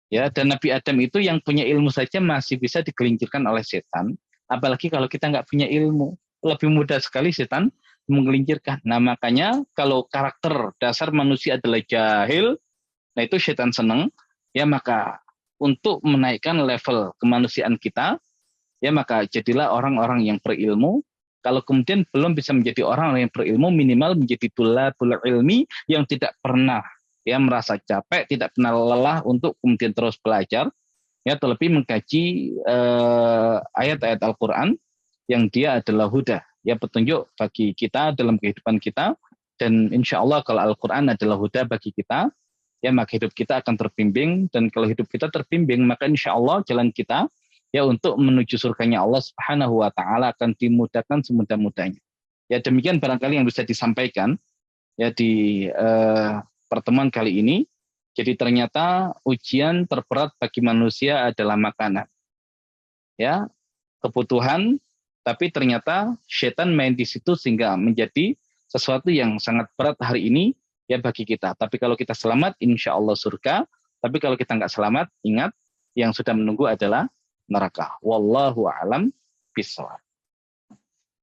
Ya, dan Nabi Adam itu yang punya ilmu saja masih bisa digelincirkan oleh setan, apalagi kalau kita nggak punya ilmu, lebih mudah sekali setan menggelincirkan. Nah, makanya kalau karakter dasar manusia adalah jahil, nah itu setan senang, ya maka untuk menaikkan level kemanusiaan kita, ya maka jadilah orang-orang yang berilmu. Kalau kemudian belum bisa menjadi orang yang berilmu, minimal menjadi tulabul ilmi yang tidak pernah ya merasa capek, tidak pernah lelah untuk kemudian terus belajar, ya terlebih mengkaji ayat-ayat Al-Quran yang dia adalah huda, ya petunjuk bagi kita dalam kehidupan kita. Dan insya Allah kalau Al-Quran adalah huda bagi kita, ya maka hidup kita akan terbimbing, dan kalau hidup kita terbimbing maka insya Allah jalan kita ya untuk menuju surganya Allah Subhanahu wa taala akan dimudahkan semudah-mudahnya. Ya demikian barangkali yang bisa disampaikan ya di pertemuan kali ini. Jadi ternyata ujian terberat bagi manusia adalah makanan. Ya, kebutuhan, tapi ternyata setan main di situ sehingga menjadi sesuatu yang sangat berat hari ini ya bagi kita. Tapi kalau kita selamat, insya Allah surga. Tapi kalau kita nggak selamat, ingat yang sudah menunggu adalah neraka. Wallahu a'lam bishawab.